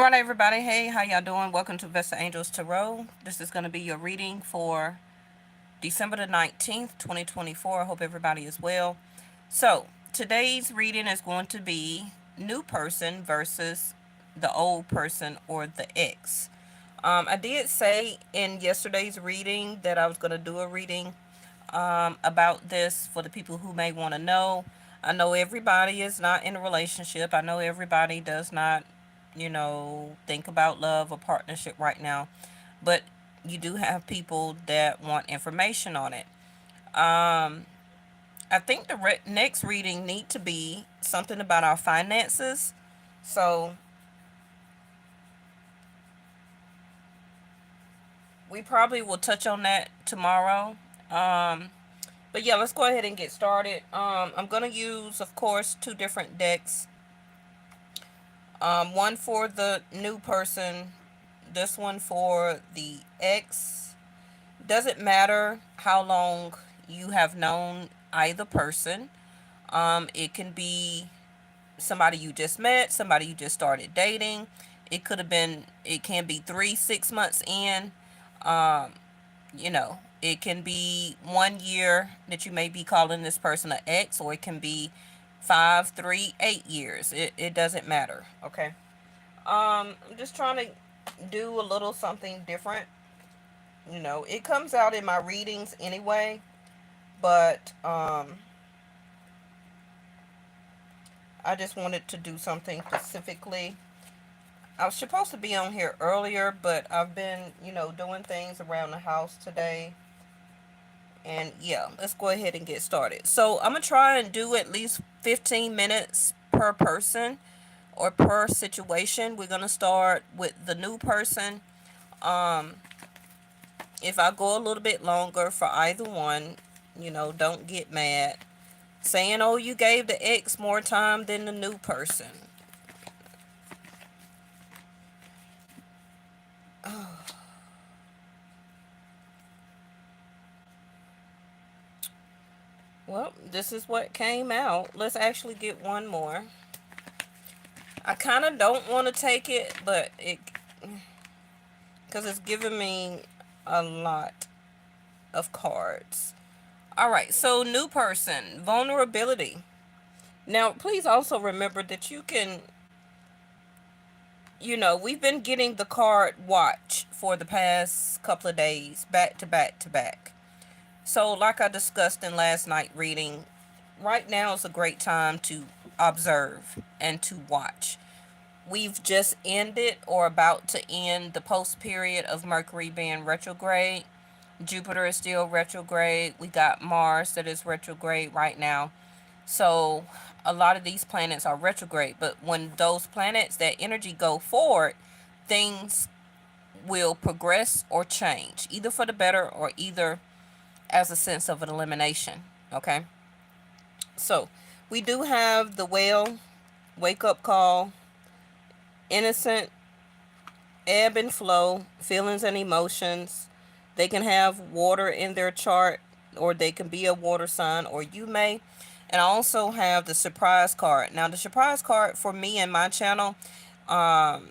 All right, everybody. Hey, how y'all doing? Welcome to Vesta Angels Tarot. This is going to be your reading for December the 19th, 2024. I hope everybody is well. So, today's reading is going to be new person versus the old person or the ex. I did say in yesterday's reading that I was going to do a reading about this for the people who may want to know. I know everybody is not in a relationship. I know everybody does not, think about love or partnership right now. But you do have people that want information on it. I think the next reading need to be something about our finances. So we probably will touch on that tomorrow. Um, But yeah, let's go ahead and get started. I'm gonna use, of course, two different decks. One for the new person, this one for the ex. Doesn't matter how long you have known either person. It can be somebody you just met, somebody you just started dating. It can be 3, 6 months in. Um, it can be 1 year that you may be calling this person an ex, or it can be 5, 3, 8 years. It doesn't matter. Okay. I'm just trying to do a little something different. It comes out in my readings anyway, but I just wanted to do something specifically. I was supposed to be on here earlier, but I've been, doing things around the house today. And yeah, let's go ahead and get started. So I'm going to try and do at least 15 minutes per person or per situation. We're going to start with the new person. Um, if I go a little bit longer for either one, don't get mad. Saying, oh, you gave the ex more time than the new person. Well, this is what came out. Let's actually get one more. I kind of don't want to take it, but because it's giving me a lot of cards. All right, so new person, vulnerability. Now, please also remember that you can, we've been getting the card watch for the past couple of days, back to back to back. So, like I discussed in last night reading, right now is a great time to observe and to watch. We've just ended or about to end the post period of Mercury being retrograde. Jupiter is still retrograde. We got Mars that is retrograde right now. So a lot of these planets are retrograde. But when those planets, that energy go forward, things will progress or change, either for the better or either as a sense of an elimination. Okay. So we do have the whale, wake up call, innocent, ebb and flow, feelings and emotions. They can have water in their chart, or they can be a water sign, or you may. And I also have the surprise card. Now, the surprise card for me and my channel um,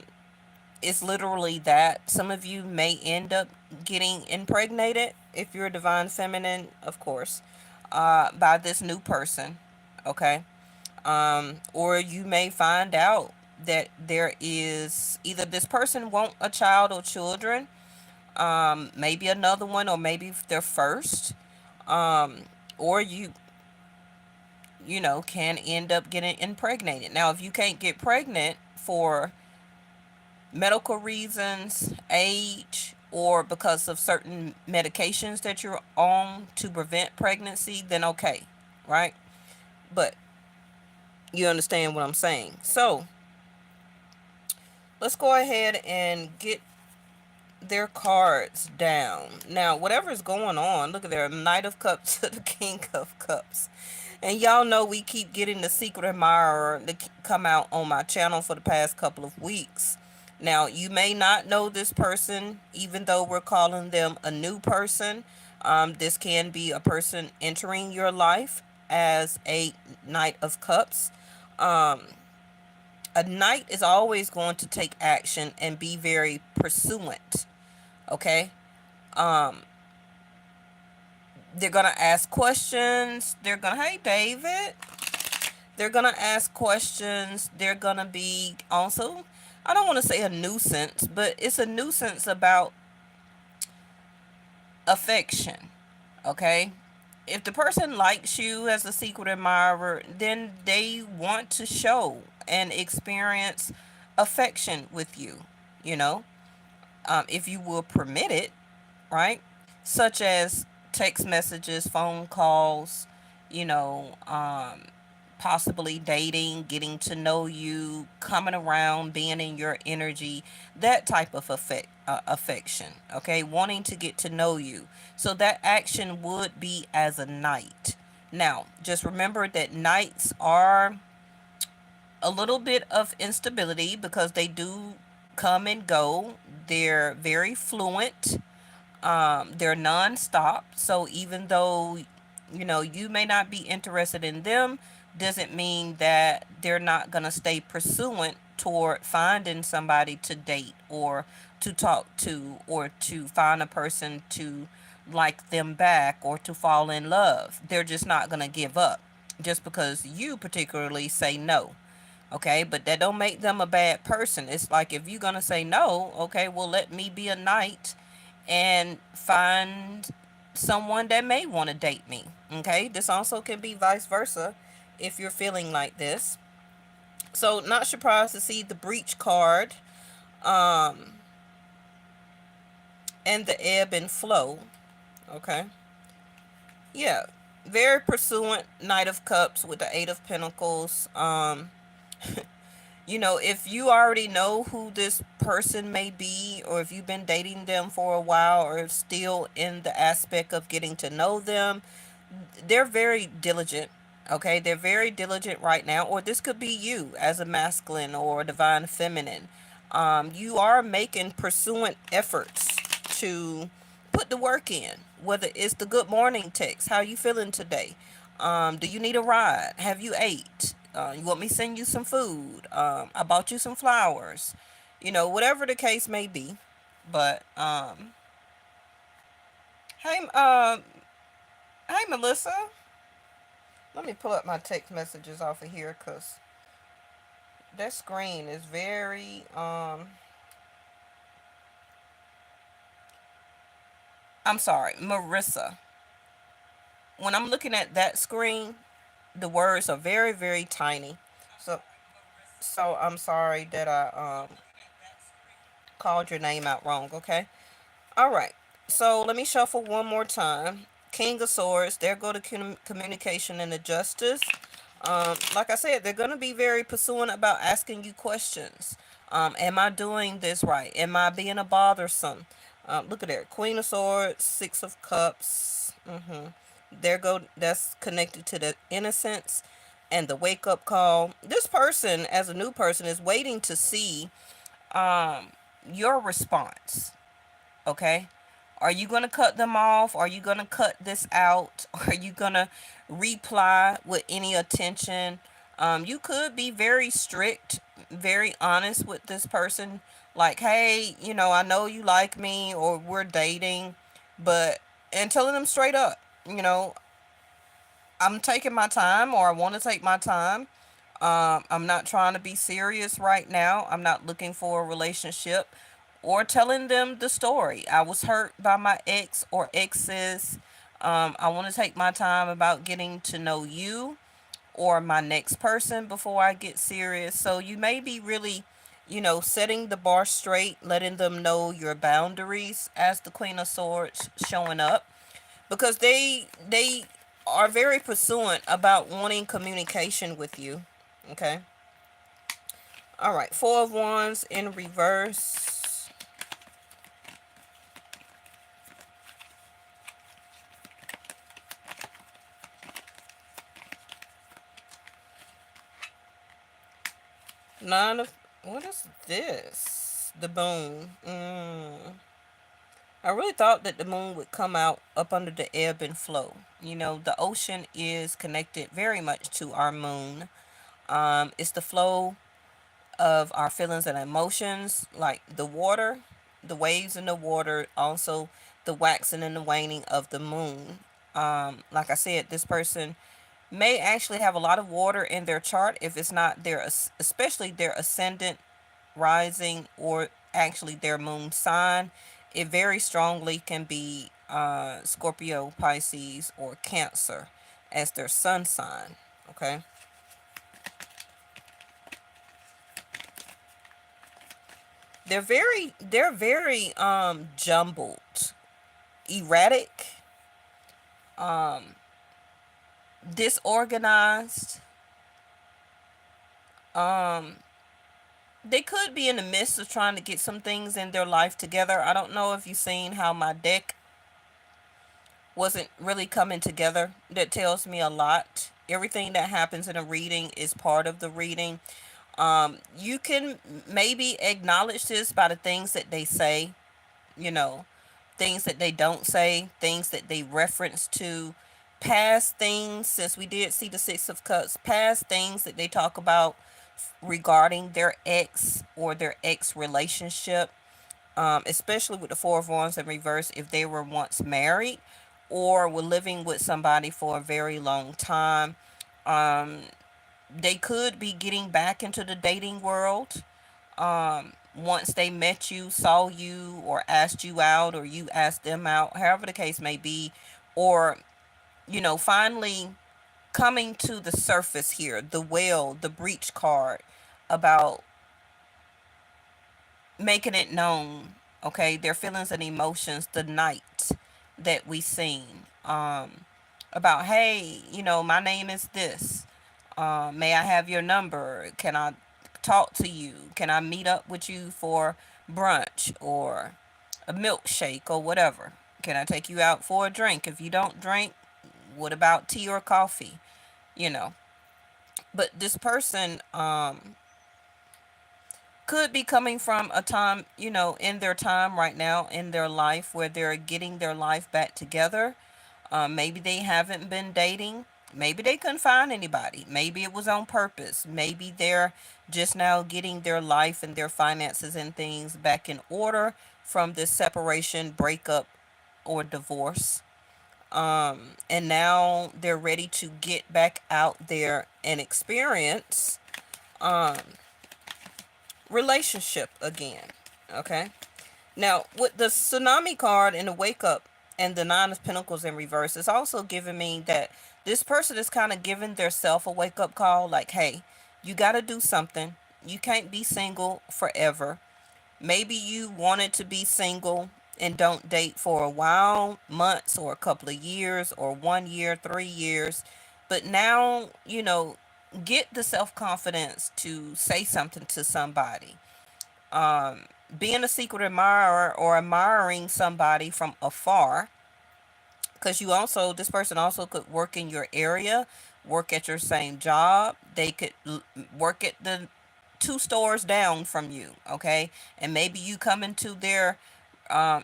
is literally that. Some of you may end up getting impregnated, if you're a divine feminine, of course, by this new person. Okay. Or you may find out that there is either this person want a child or children, maybe another one, or maybe their first, um, or can end up getting impregnated. Now, if you can't get pregnant for medical reasons, age, or because of certain medications that you're on to prevent pregnancy, then okay, right? But you understand what I'm saying. So let's go ahead and get their cards down. Now, whatever's going on, look at there, Knight of Cups to the King of Cups. And y'all know we keep getting the Secret Admirer to come out on my channel for the past couple of weeks. Now, you may not know this person, even though we're calling them a new person. This can be a person entering your life as a Knight of Cups. Um, A knight is always going to take action and be very pursuant. Okay? Um, they're gonna ask questions. They're gonna, hey David. They're gonna ask questions. They're gonna be also, I don't want to say a nuisance, but it's a nuisance about affection. Okay? If the person likes you as a secret admirer, then they want to show and experience affection with you, you know, if you will permit it, right? Such as text messages, phone calls, you know, possibly dating, getting to know you, coming around, being in your energy, that type of affection, okay? Wanting to get to know you. So that action would be as a knight. Now, just remember that knights are a little bit of instability because they do come and go. They're very fluent, they're non-stop. So even though you may not be interested in them, doesn't mean that they're not going to stay pursuant toward finding somebody to date or to talk to or to find a person to like them back or to fall in love. They're just not going to give up just because you particularly say no. Okay, but that don't make them a bad person. It's like, if you're gonna say no, okay, well, let me be a knight and find someone that may want to date me. Okay, this also can be vice versa if you're feeling like this. So, not surprised to see the breach card, um, and the ebb and flow. Okay, yeah, very pursuant Knight of Cups with the Eight of Pentacles. If you already know who this person may be, or if you've been dating them for a while, or still in the aspect of getting to know them, they're very diligent. Okay, they're very diligent right now, or this could be you as a masculine or a divine feminine. You are making pursuant efforts to put the work in, whether it's the good morning text, how you feeling today, do you need a ride, have you ate, you want me to send you some food, I bought you some flowers, whatever the case may be. But hey, hey Melissa, let me pull up my text messages off of here because that screen is very I'm sorry, Marissa. When I'm looking at that screen, the words are very, very tiny. So I'm sorry that I called your name out wrong, okay? All right. So let me shuffle one more time. King of Swords, there go the communication and the justice. Like I said, they're going to be very pursuant about asking you questions. Am I doing this right? Am I being a bothersome? Look at there. Queen of Swords, Six of Cups. There go, that's connected to the innocence and the wake up call. This person, as a new person, is waiting to see um, your response. Okay? Are you going to cut them off? Are you going to cut this out? Are you going to reply with any attention? You could be very strict, very honest with this person. Like, hey, I know you like me or we're dating, but, and telling them straight up, you know, I'm taking my time, or I want to take my time. I'm not trying to be serious right now. I'm not looking for a relationship, or telling them the story. I was hurt by my ex or exes. I want to take my time about getting to know you or my next person before I get serious. So you may be really, setting the bar straight, letting them know your boundaries as the Queen of Swords showing up, because they are very pursuant about wanting communication with you. Okay. All right. Four of Wands in reverse. Nine of, what is this? The moon. I really thought that the moon would come out up under the ebb and flow. The ocean is connected very much to our moon. It's the flow of our feelings and emotions, like the water, the waves in the water, also the waxing and the waning of the moon. Like I said, this person may actually have a lot of water in their chart if it's not their, especially their ascendant, rising, or actually their moon sign. It very strongly can be Scorpio, Pisces, or Cancer as their sun sign. Okay. They're very jumbled, erratic, um disorganized. um they could be in the midst of trying to get some things in their life together. I don't know if you've seen how my deck wasn't really coming together. That tells me a lot. Everything that happens in a reading is part of the reading. You can maybe acknowledge this by the things that they say, you know, things that they don't say, things that they reference to, past things, since we did see the Six of Cups, past things that they talk about regarding their ex or their ex relationship, especially with the Four of Wands in reverse, if they were once married or were living with somebody for a very long time. Um, they could be getting back into the dating world once they met you, saw you, or asked you out, or you asked them out, however the case may be, or, finally coming to the surface here, the well, the breach card, about making it known, okay, their feelings and emotions, the night that we seen, about, hey, my name is this, may I have your number, can I talk to you, can I meet up with you for brunch or a milkshake or whatever, can I take you out for a drink? If you don't drink, what about tea or coffee? you know but this person could be coming from a time, in their time right now in their life where they're getting their life back together. Maybe they haven't been dating. Maybe they couldn't find anybody. Maybe it was on purpose. Maybe they're just now getting their life and their finances and things back in order from this separation, breakup, or divorce. And now they're ready to get back out there and experience um, relationship again. Okay. Now, with the tsunami card and the wake up and the nine of pentacles in reverse, it's also giving me that this person is kind of giving their self a wake up call, like, hey, you got to do something. You can't be single forever. Maybe you wanted to be single and don't date for a while, months or a couple of years or 1 year, 3 years. But now, get the self confidence to say something to somebody. Um, Being a secret admirer or admiring somebody from afar, because this person also could work in your area, work at your same job. They could work at the two stores down from you, okay? And maybe you come into their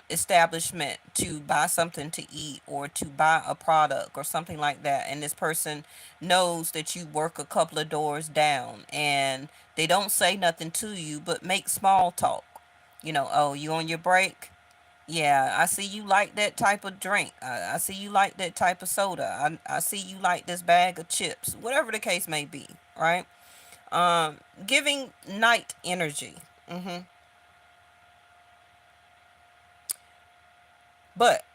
establishment to buy something to eat or to buy a product or something like that. And this person knows that you work a couple of doors down, and they don't say nothing to you but make small talk. Oh, you on your break? Yeah, I see you like that type of drink. I see you like that type of soda. I see you like this bag of chips. Whatever the case may be, right? Giving night energy. hmm But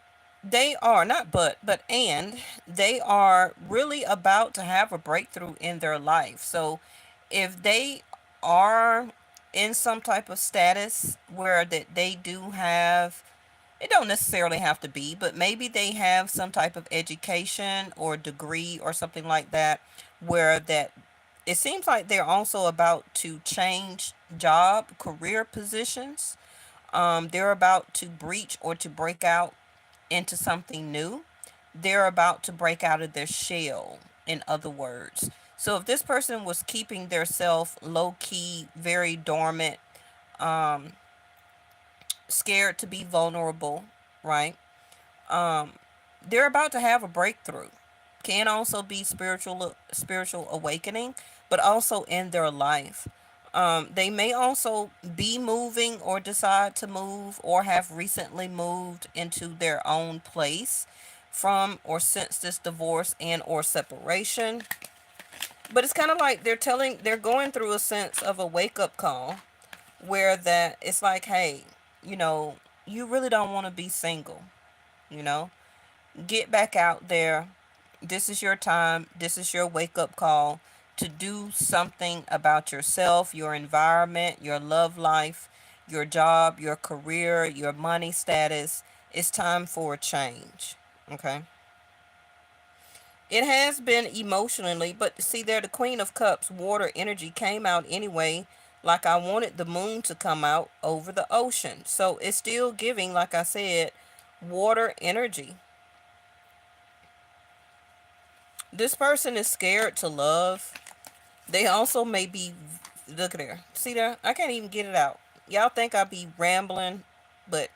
they are not but and they are really about to have a breakthrough in their life. So if they are in some type of status where that they do have, it don't necessarily have to be, but maybe they have some type of education or degree or something like that, where that it seems like they're also about to change job career positions. They're about to breach or to break out into something new. They're about to break out of their shell, in other words. So if this person was keeping their self low key, very dormant, um, scared to be vulnerable, right? Um, they're about to have a breakthrough. Can also be spiritual awakening, but also in their life. They may also be moving or decide to move or have recently moved into their own place from or since this divorce and or separation. But it's kind of like they're going through a sense of a wake up call where that it's like, hey, you know, you really don't want to be single, you know? Get back out there. This is your time. This is your wake up call to do something about yourself, your environment, your love life, your job, your career, your money status. It's time for a change. Okay? It has been emotionally, but see, there, the Queen of Cups, water energy came out anyway, like I wanted the moon to come out over the ocean. So it's still giving, like I said, water energy. This person is scared to love. They also may be, look at there. See there? I can't even get it out. Y'all think I be rambling, but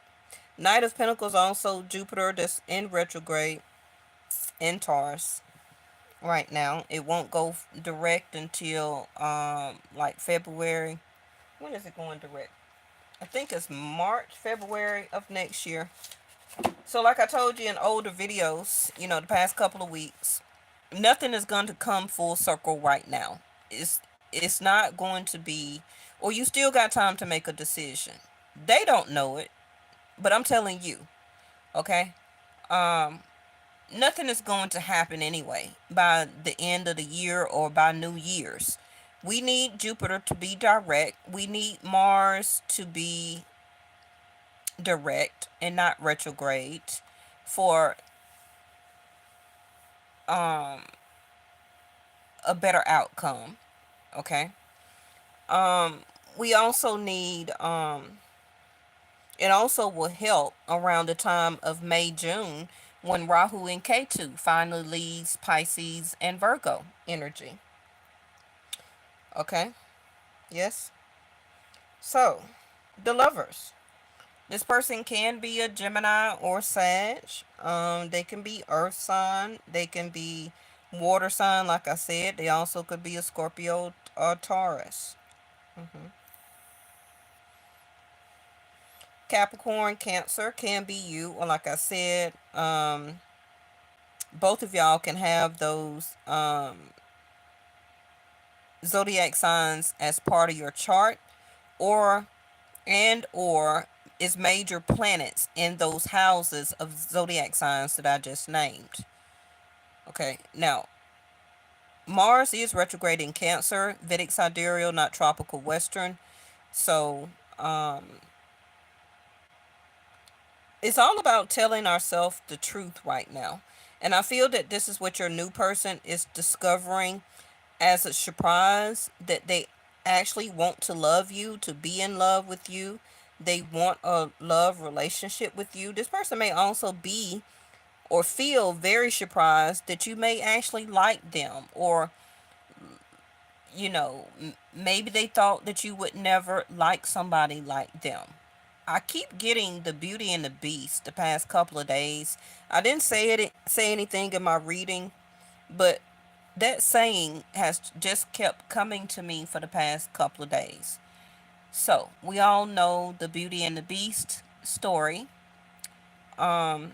Knight of Pentacles also Jupiter that's in retrograde in Taurus right now. It won't go direct until like February. When is it going direct? I think it's March, February of next year. So like I told you in older videos, the past couple of weeks, nothing is going to come full circle right now. It's not going to be, or you still got time to make a decision. They don't know it, but I'm telling you, okay? Um Nothing is going to happen anyway by the end of the year or by New Year's. We need Jupiter to be direct. We need Mars to be direct and not retrograde for um a better outcome, okay? Um we also need it also will help around the time of May, June when Rahu and Ketu finally leaves Pisces and Virgo energy. Okay? Yes? So, the lovers. This person can be a Gemini or Sag. They can be Earth sign. They can be water sign, like I said. They also could be a Scorpio or Taurus. hmm Capricorn, Cancer can be you, or like I said, both of y'all can have those zodiac signs as part of your chart, or or is major planets in those houses of zodiac signs that I just named. Okay, now Mars is retrograde in Cancer, Vedic sidereal, not tropical Western. So it's all about telling ourselves the truth right now. And I feel that this is what your new person is discovering as a surprise, that they actually want to love you, to be in love with you. They want a love relationship with you. This person may also be or feel very surprised that you may actually like them, or maybe they thought that you would never like somebody like them. I keep getting the Beauty and the Beast the past couple of days. I didn't say anything in my reading, but that saying has just kept coming to me for the past couple of days. So, we all know the Beauty and the Beast story. Um,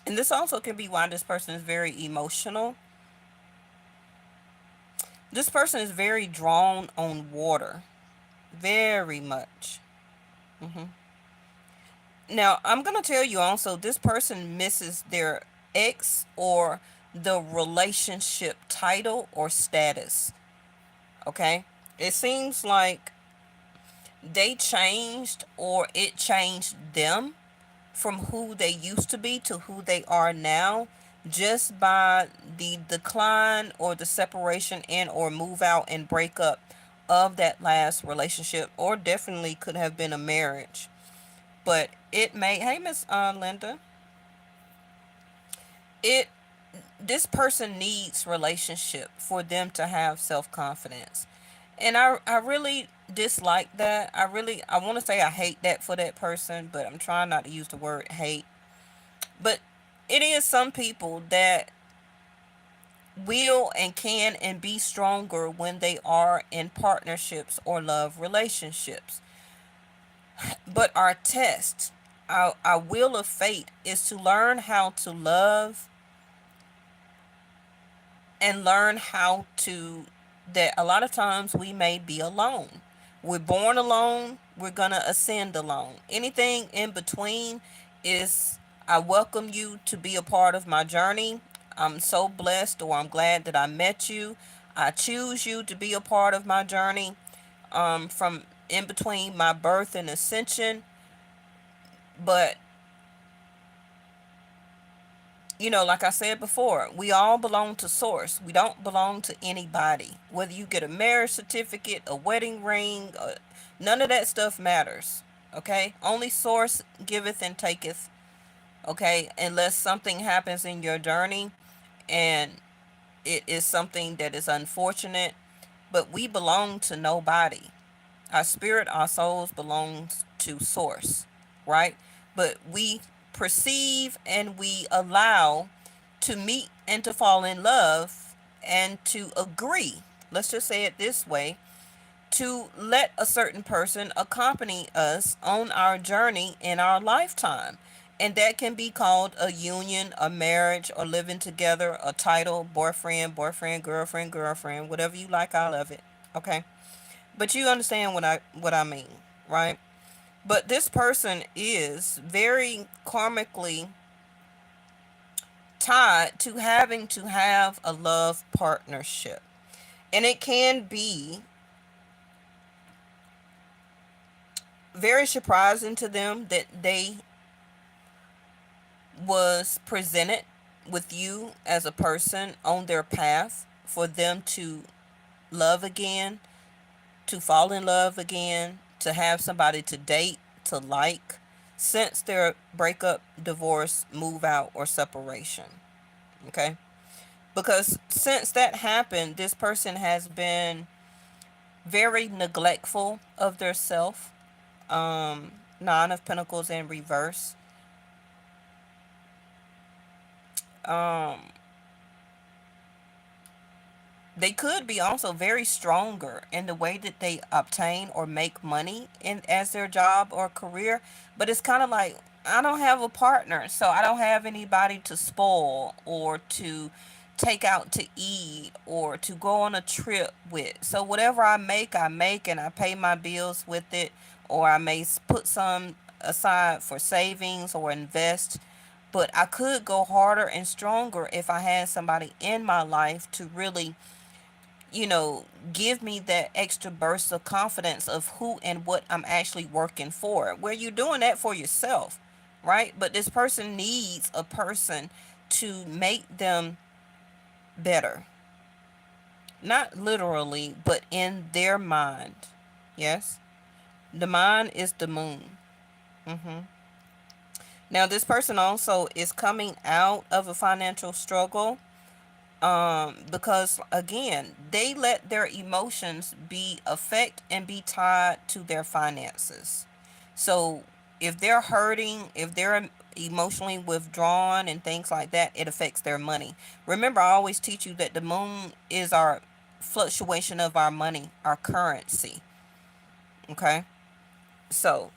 and this also can be why this person is very emotional. This person is very drawn on water. Very much. hmm Now, I'm going to tell you also, this person misses their ex or the relationship title or status. Okay? It seems like they changed or it changed them from who they used to be to who they are now just by the decline or the separation and or move out and break up of that last relationship, or definitely could have been a marriage. But it may, hey Miss Linda, it this person needs relationship for them to have self-confidence. And I really dislike that. I want to say I hate that for that person, but I'm trying not to use the word hate. But it is some people that will and can and be stronger when they are in partnerships or love relationships. But our test, our wheel of fate, is to learn how to love and learn how to, that a lot of times we may be alone. We're born alone, we're gonna ascend alone. Anything in between is, I welcome you to be a part of my journey. I'm so blessed, or I'm glad that I met you. I choose you to be a part of my journey, from in between my birth and ascension. But like I said before, we all belong to Source. We don't belong to anybody. Whether you get a marriage certificate, a wedding ring, none of that stuff matters. Okay? Only Source giveth and taketh. Okay? Unless something happens in your journey and it is something that is unfortunate. But we belong to nobody. Our spirit, our souls belongs to Source, right? But we perceive and we allow to meet and to fall in love and to agree. Let's just say it this way, to let a certain person accompany us on our journey in our lifetime. And that can be called a union, a marriage, or living together, a title, boyfriend, girlfriend, whatever you like, I love it. Okay? But you understand what I mean, right? But this person is very karmically tied to having to have a love partnership. And it can be very surprising to them that they was presented with you as a person on their path for them to love again, to fall in love again, to have somebody to date, to like, since their breakup, divorce, move out, or separation. Okay? Because since that happened, this person has been very neglectful of their self. Nine of Pentacles in reverse. Um, they could be also very stronger in the way that they obtain or make money in as their job or career, but it's kind of like, I don't have a partner, so I don't have anybody to spoil or to take out to eat or to go on a trip with. So whatever I make and I pay my bills with it, or I may put some aside for savings or invest. But I could go harder and stronger if I had somebody in my life to really, you know, give me that extra burst of confidence of who and what I'm actually working for. Where you're doing that for yourself, right? But this person needs a person to make them better. Not literally, but in their mind. Yes? The mind is the moon. Now, this person also is coming out of a financial struggle, because again, they let their emotions be affect and be tied to their finances. So if they're hurting, if they're emotionally withdrawn and things like that, it affects their money. Remember, I always teach you that the moon is our fluctuation of our money, our currency. Okay? So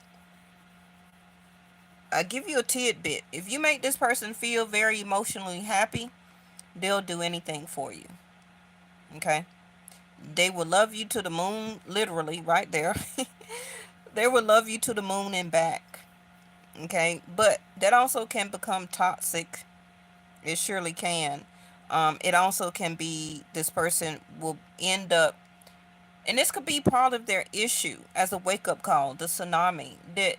I give you a tidbit. If you make this person feel very emotionally happy, they'll do anything for you. Okay? They will love you to the moon, literally, right there. They will love you to the moon and back. Okay? But that also can become toxic. It surely can. It also can be, this person will end up, and this could be part of their issue as a wake up call, the tsunami, that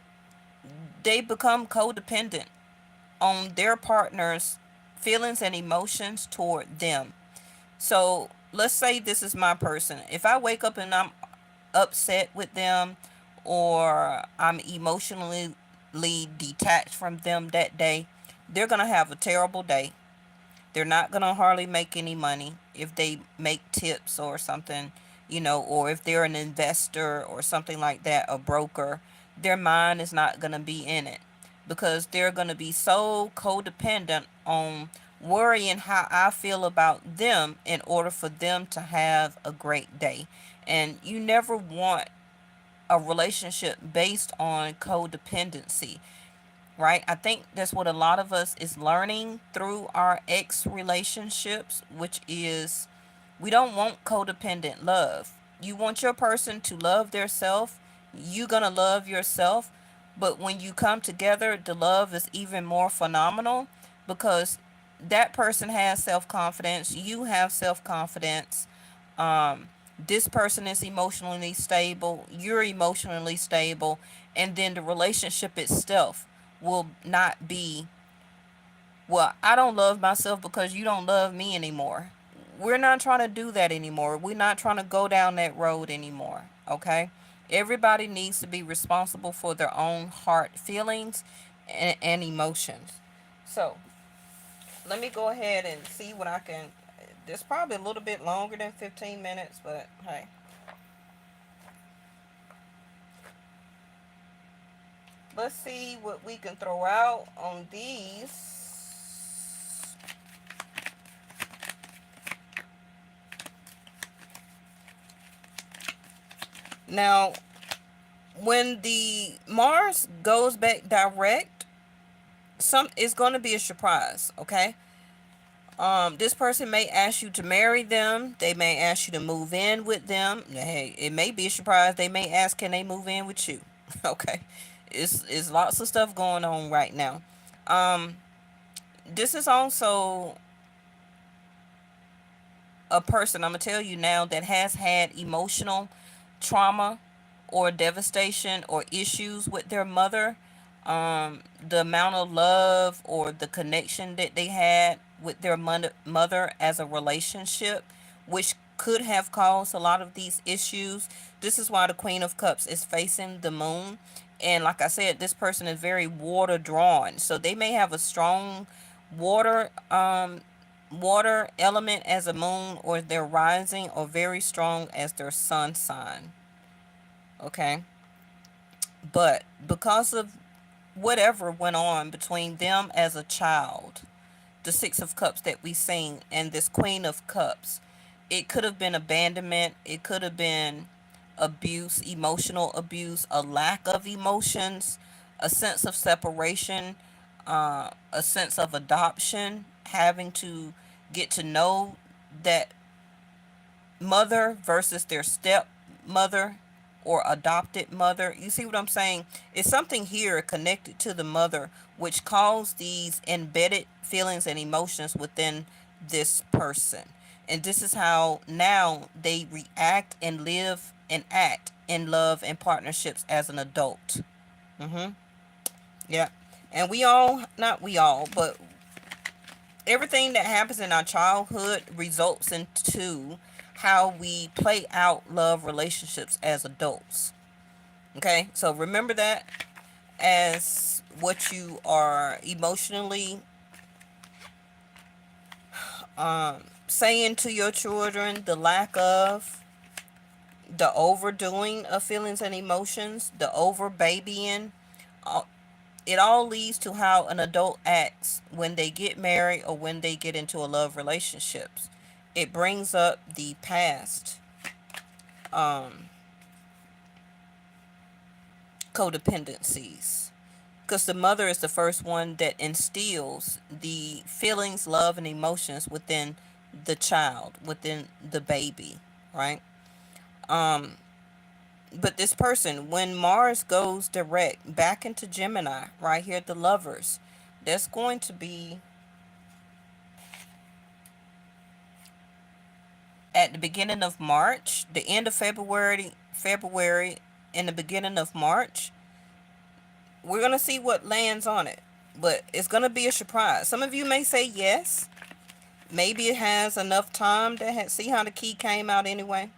they become codependent on their partner's feelings and emotions toward them. So let's say this is my person. If I wake up and I'm upset with them, or I'm emotionally detached from them that day, they're going to have a terrible day. They're not going to hardly make any money if they make tips or something, or if they're an investor or something like that, a broker. Their mind is not going to be in it because they're going to be so codependent on worrying how I feel about them in order for them to have a great day. And you never want a relationship based on codependency, right? I think that's what a lot of us is learning through our ex relationships, which is we don't want codependent love. You want your person to love their self. You gonna love yourself, but when you come together, the love is even more phenomenal because that person has self confidence. You have self confidence. Um, this person is emotionally stable. You're emotionally stable, and then the relationship itself will not be, well, I don't love myself because you don't love me anymore. We're not trying to do that anymore. We're not trying to go down that road anymore. Okay? Everybody needs to be responsible for their own heart feelings and emotions. So, let me go ahead and see what I can. This probably a little bit longer than 15 minutes, but hey. Let's see what we can throw out on these. Now, when the Mars goes back direct, some it's going to be a surprise, okay? This person may ask you to marry them. They may ask you to move in with them. Hey, it may be a surprise. They may ask, can they move in with you? Okay, it's lots of stuff going on right now. Um, this is also a person, I'm gonna tell you now, that has had emotional trauma or devastation or issues with their mother. The amount of love or the connection that they had with their mother as a relationship, which could have caused a lot of these issues. This is why the Queen of Cups is facing the moon. And like I said, this person is very water drawn. So they may have a strong water water element as a moon, or they're rising, or very strong as their sun sign. Okay? But because of whatever went on between them as a child, the Six of Cups that we seen, and this Queen of Cups, it could have been abandonment, it could have been abuse, emotional abuse, a lack of emotions, a sense of separation, a sense of adoption, having to get to know that mother versus their stepmother or adopted mother. You see what I'm saying? It's something here connected to the mother which caused these embedded feelings and emotions within this person. And this is how now they react and live and act in love and partnerships as an adult. Mhm. Yeah. And we all, not we all, but everything that happens in our childhood results into how we play out love relationships as adults. Okay, so remember that as what you are emotionally saying to your children, the lack of, the overdoing of feelings and emotions, the over babying. It all leads to how an adult acts when they get married or when they get into a love relationships. It brings up the past codependencies, because the mother is the first one that instills the feelings, love, and emotions within the child, within the baby, right? But this person, when Mars goes direct back into Gemini, right here, the lovers, that's going to be at the beginning of March, the end of February, and the beginning of March. We're gonna see what lands on it, but it's gonna be a surprise. Some of you may say yes. Maybe it has enough time to see how the key came out anyway.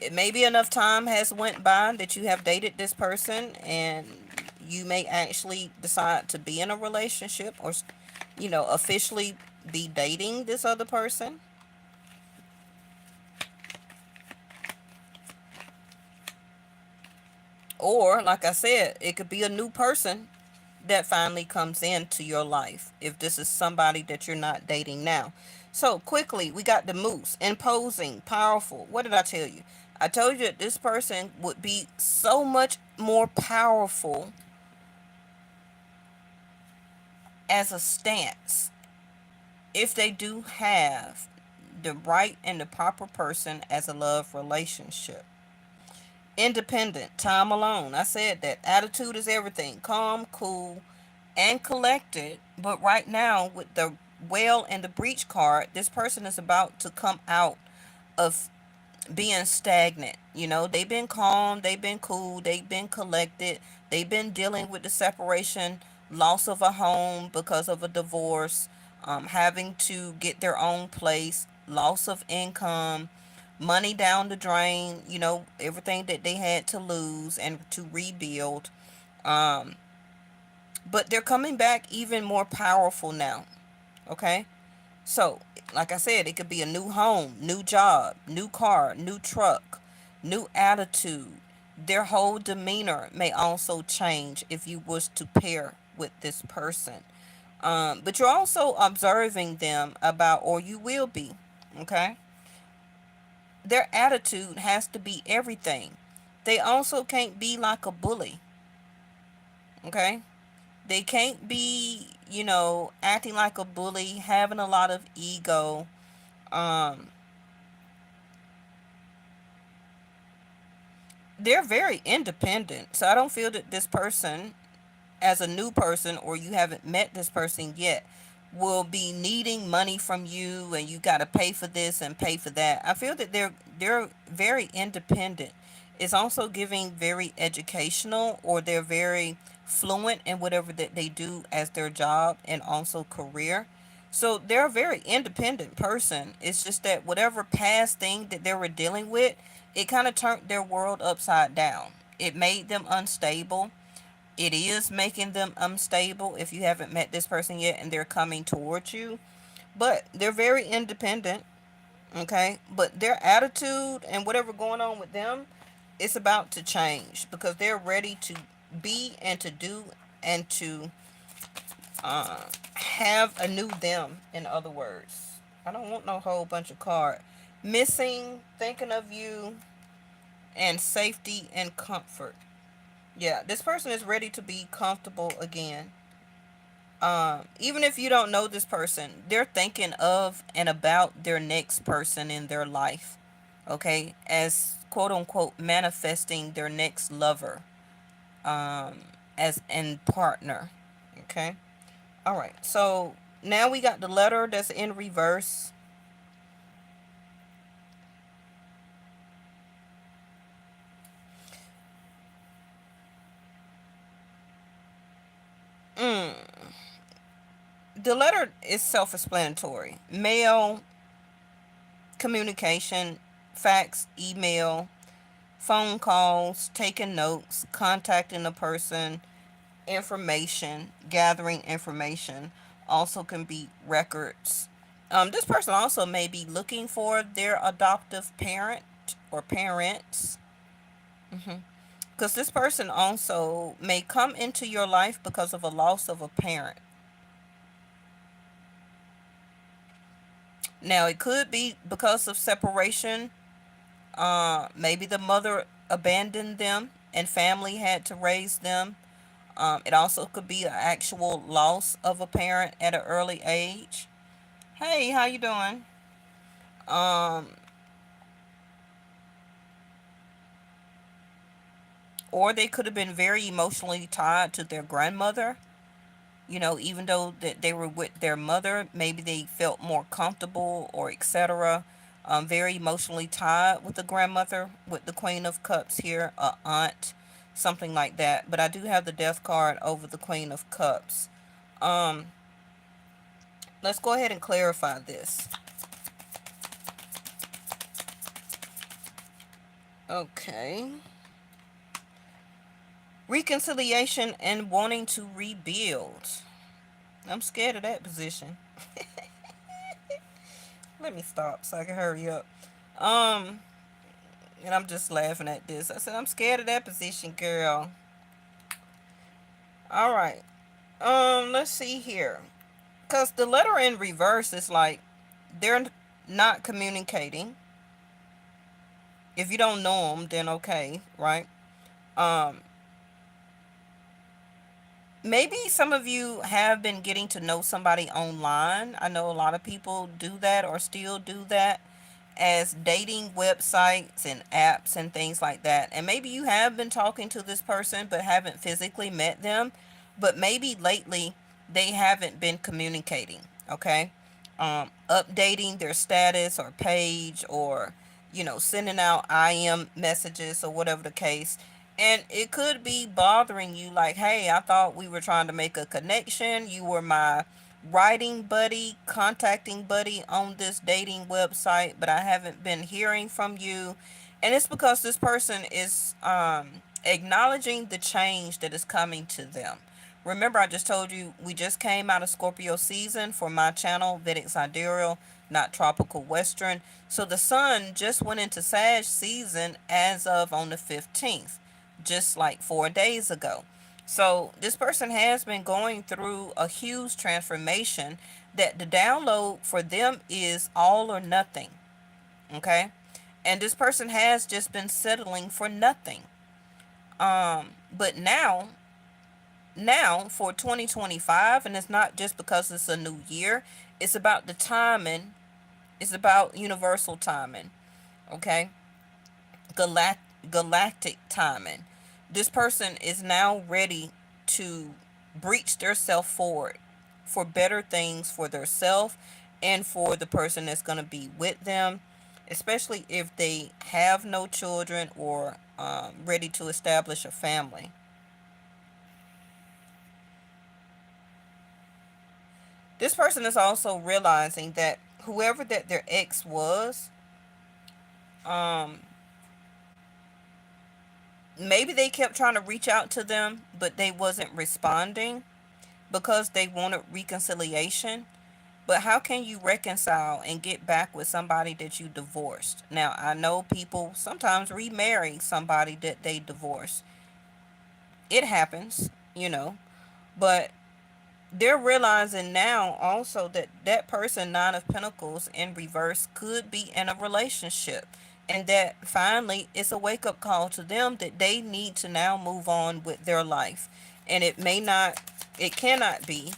It maybe enough time has went by that you have dated this person, and you may actually decide to be in a relationship, or officially be dating this other person. Or, like I said, it could be a new person that finally comes into your life, if this is somebody that you're not dating now. So quickly, we got the moose, imposing, powerful. What did I tell you? I told you that this person would be so much more powerful as a stance if they do have the right and the proper person as a love relationship. Independent, time alone. I said that. Attitude is everything. Calm, cool, and collected. But right now, with the whale and the breach card, this person is about to come out of being stagnant. You know, they've been calm, they've been cool, they've been collected, they've been dealing with the separation, loss of a home because of a divorce, having to get their own place, loss of income, money down the drain, you know, everything that they had to lose and to rebuild. Um, but they're coming back even more powerful now. Okay? So, like I said, it could be a new home, new job, new car, new truck, new attitude. Their whole demeanor may also change if you was to pair with this person. But you're also observing them about, or you will be, okay? Their attitude has to be everything. They also can't be like a bully, okay? They can't be, you know, acting like a bully, having a lot of ego. Um, they're very independent. So I don't feel that this person, as a new person, or you haven't met this person yet, will be needing money from you and you got to pay for this and pay for that. I feel that they're very independent. It's also giving very educational, or they're very fluent in whatever that they do as their job and also career. So they're a very independent person. It's just that whatever past thing that they were dealing with, it kind of turned their world upside down. It made them unstable. It is making them unstable if you haven't met this person yet and they're coming towards you. But they're very independent, okay? But their attitude and whatever going on with them, it's about to change because they're ready to be and to do and to have a new them, in other words. I don't want no whole bunch of card. Missing, thinking of you, and safety and comfort. Yeah, this person is ready to be comfortable again. Even if you don't know this person, they're thinking of and about their next person in their life. Okay, as quote unquote manifesting their next lover, as and partner. Okay, all right. So now we got the letter that's in reverse. The letter is self-explanatory. Mail, communication, fax, email, phone calls, taking notes, contacting the person, information, gathering information, also can be records. This person also may be looking for their adoptive parent or parents. Because this person also may come into your life because of a loss of a parent. Now, it could be because of separation. Maybe the mother abandoned them and family had to raise them. It also could be an actual loss of a parent at an early age. Hey, how you doing? Um, or they could have been very emotionally tied to their grandmother. You know, even though that they were with their mother, maybe they felt more comfortable or etc. Very emotionally tied with the grandmother, with the Queen of Cups here, a aunt, something like that. But I do have the Death card over the Queen of Cups. Um, let's go ahead and clarify this. Okay. Reconciliation and wanting to rebuild. I'm scared of that position. Let me stop so I can hurry up. Um, and I'm just laughing at this. I said, I'm scared of that position, girl. All right. Let's see here. Because the letter in reverse is like they're not communicating. If you don't know them, then okay, right? Um, Maybe some of you have been getting to know somebody online. I know a lot of people do that or still do that as dating websites and apps and things like that. And maybe you have been talking to this person but haven't physically met them. But maybe lately they haven't been communicating, okay? Updating their status or page or, sending out IM messages or whatever the case. And it could be bothering you like, hey, I thought we were trying to make a connection. You were my writing buddy, contacting buddy on this dating website, but I haven't been hearing from you. And it's because this person is acknowledging the change that is coming to them. Remember, I just told you we just came out of Scorpio season for my channel, Vedic Sidereal, not Tropical Western. So the sun just went into Sag season as of on the 15th, just like 4 days ago. So this person has been going through a huge transformation that the download for them is all or nothing. Okay? And this person has just been settling for nothing. But now for 2025, and it's not just because it's a new year, it's about the timing, it's about universal timing. Okay? Galactic timing. This person is now ready to breach their self forward for better things for their self and for the person that's going to be with them, especially if they have no children or ready to establish a family. This person is also realizing that whoever that their ex was, um, maybe they kept trying to reach out to them, but they wasn't responding because they wanted reconciliation. But how can you reconcile and get back with somebody that you divorced? Now, I know people sometimes remarry somebody that they divorced. It happens, but they're realizing now also that that person, Nine of Pentacles in reverse, could be in a relationship. And that finally it's a wake up call to them that they need to now move on with their life. And it cannot be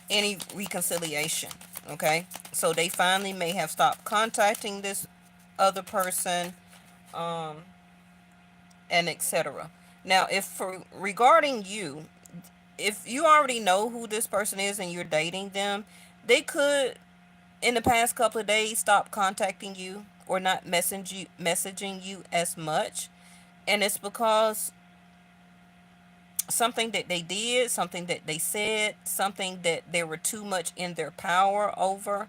any reconciliation. Okay, so they finally may have stopped contacting this other person, um, and etc. Now, if for regarding you, if you already know who this person is and you're dating them, they could in the past couple of days stop contacting you or not messaging you as much, and it's because something that they did, something that they said, something that they were too much in their power over,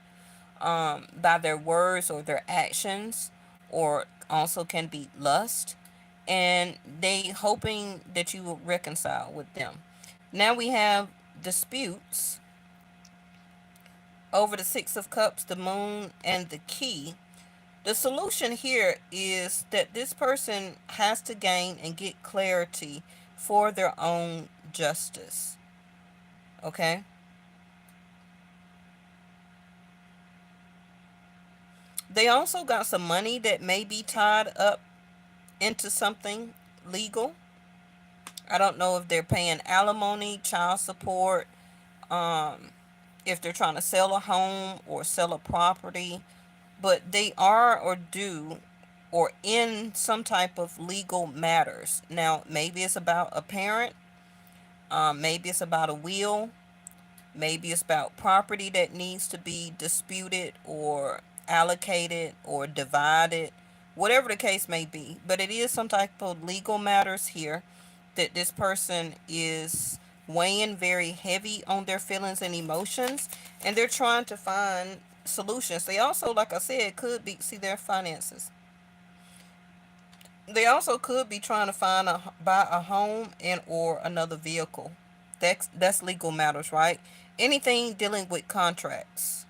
by their words or their actions, or also can be lust, and they hoping that you will reconcile with them. Now we have disputes over the Six of Cups, the Moon, and the Key. The solution here is that this person has to gain and get clarity for their own justice. Okay? They also got some money that may be tied up into something legal. I don't know if they're paying alimony, child support, um, if they're trying to sell a home or sell a property, but they are or do or in some type of legal matters. Now, maybe it's about a parent, maybe it's about a will, maybe it's about property that needs to be disputed or allocated or divided, whatever the case may be. But it is some type of legal matters here that this person is weighing very heavy on their feelings and emotions, and they're trying to find solutions. They also, like I said, could be see their finances. They also could be trying to buy a home and or another vehicle. That's legal matters, right? Anything dealing with contracts.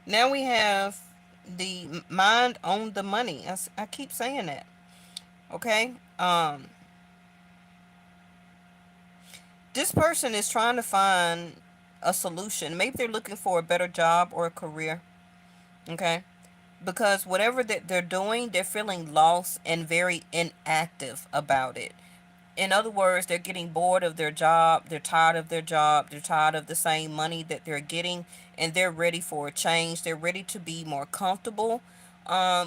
Now we have the mind on the money. I keep saying that. Okay. This person is trying to find a solution. Maybe they're looking for a better job or a career. Okay. Because whatever that they're doing, they're feeling lost and very inactive about it. In other words, they're getting bored of their job, they're tired of their job, they're tired of the same money that they're getting, and they're ready for a change. They're ready to be more comfortable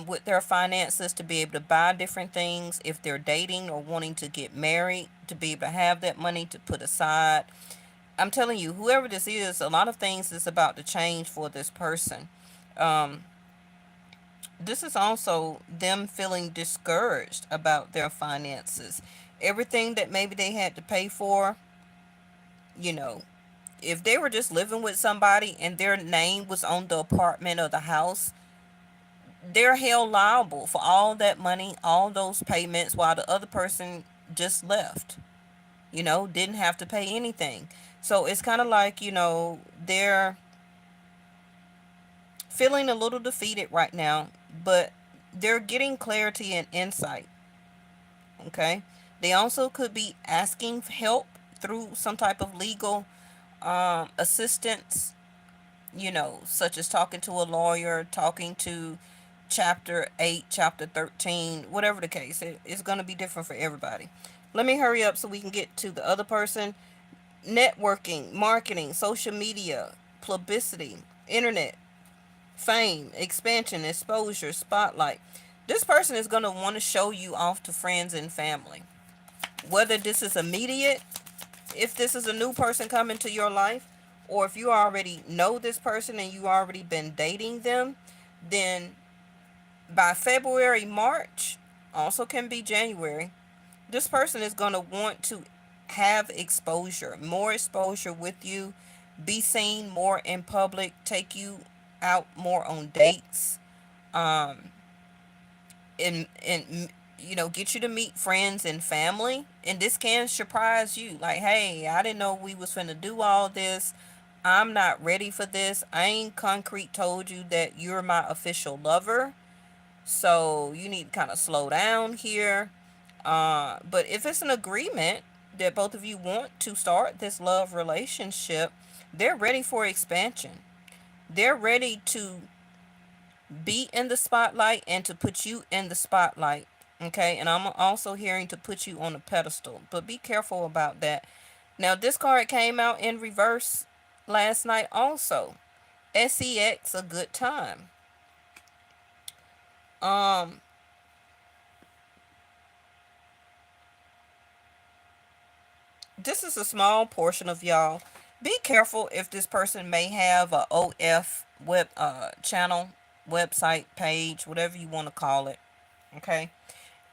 with their finances, to be able to buy different things if they're dating or wanting to get married, to be able to have that money to put aside. I'm telling you, whoever this is, a lot of things is about to change for this person. Um, this is also them feeling discouraged about their finances. Everything that maybe they had to pay for, you know, if they were just living with somebody and their name was on the apartment or the house, they're held liable for all that money, all those payments, while the other person just left, didn't have to pay anything. So it's kind of like, they're feeling a little defeated right now, but they're getting clarity and insight. Okay. They also could be asking for help through some type of legal assistance, such as talking to a lawyer, talking to chapter 8, chapter 13, whatever the case. It's going to be different for everybody. Let me hurry up so we can get to the other person. Networking, marketing, social media, publicity, internet, fame, expansion, exposure, spotlight. This person is going to want to show you off to friends and family. Whether this is immediate, if this is a new person coming to your life, or if you already know this person and you already been dating them, then by February, March, also can be January, this person is going to want to have exposure, more exposure with you, be seen more in public, take you out more on dates, um, and get you to meet friends and family. And this can surprise you, like, hey, I didn't know we was finna do all this. I'm not ready for this. I ain't concrete told you that you're my official lover, so you need to kind of slow down here. But if it's an agreement that both of you want to start this love relationship, they're ready for expansion. They're ready to be in the spotlight and to put you in the spotlight. Okay, and I'm also hearing to put you on a pedestal, but be careful about that. Now, this card came out in reverse last night also. SEX, a good time. Um, this is a small portion of y'all. Be careful if this person may have a OF web channel, website, page, whatever you want to call it. Okay,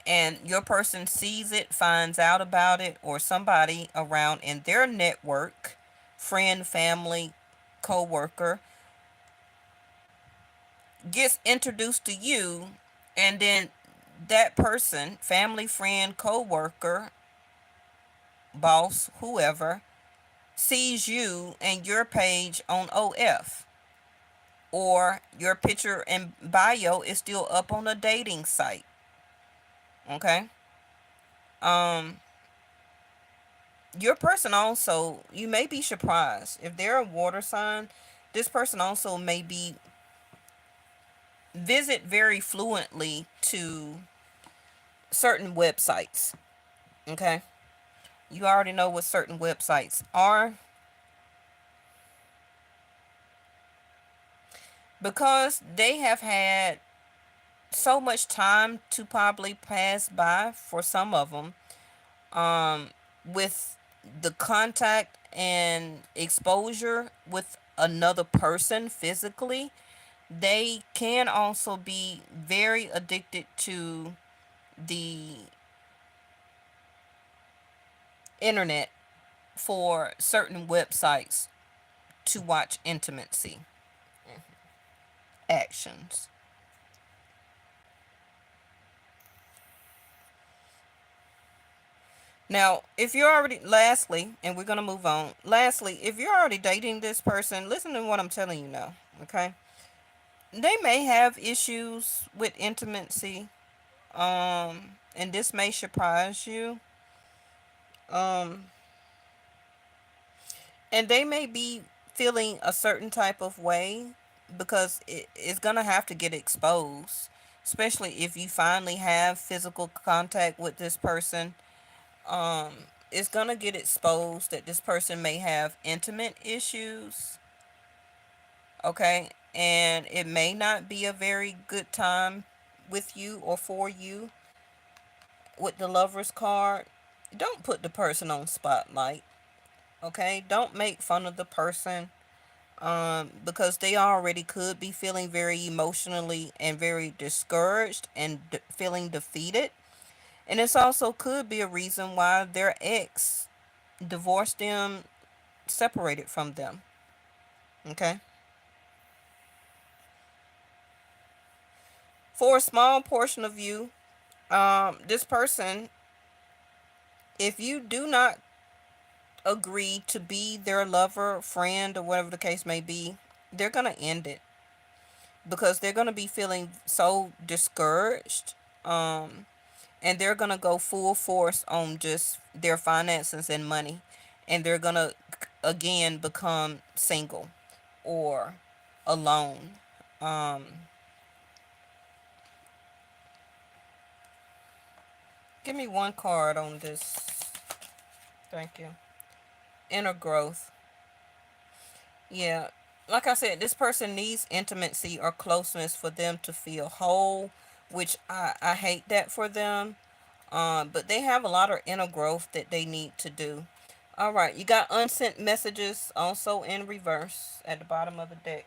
and your person sees it, finds out about it, or somebody around in their network, friend, family, co-worker, gets introduced to you, and then that person, family, friend, co-worker, boss, whoever, sees you and your page on OF, or your picture and bio is still up on a dating site. Okay. Um your person also, you may be surprised if they're a water sign. This person also may be visit very fluently to certain websites. Okay, you already know what certain websites are, because they have had so much time to probably pass by for some of them, um with the contact and exposure with another person physically. They can also be very addicted to the internet for certain websites to watch intimacy actions. Now, if you're already, lastly, and we're going to move on. Lastly, if you're already dating this person, listen to what I'm telling you now, okay? They may have issues with intimacy, and this may surprise you. Um, And they may be feeling a certain type of way because it's going to have to get exposed, especially if you finally have physical contact with this person. um it's going to get exposed that this person may have intimate issues. Okay, and it may not be a very good time with you or for you. With the Lover's card, don't put the person on spotlight. Okay, don't make fun of the person, because they already could be feeling very emotionally and very discouraged and feeling defeated. And this also could be a reason why their ex divorced them, separated from them. Okay, for a small portion of you, this person, if you do not agree to be their lover, friend, or whatever the case may be, they're going to end it because they're going to be feeling so discouraged. And they're going to go full force on just their finances and money. And they're going to, again, become single or alone. Um, Give me one card on this. Thank you. Inner growth. Yeah, like I said, this person needs intimacy or closeness for them to feel whole, which I hate that for them. But they have a lot of inner growth that they need to do. All right, you got unsent messages also in reverse at the bottom of the deck.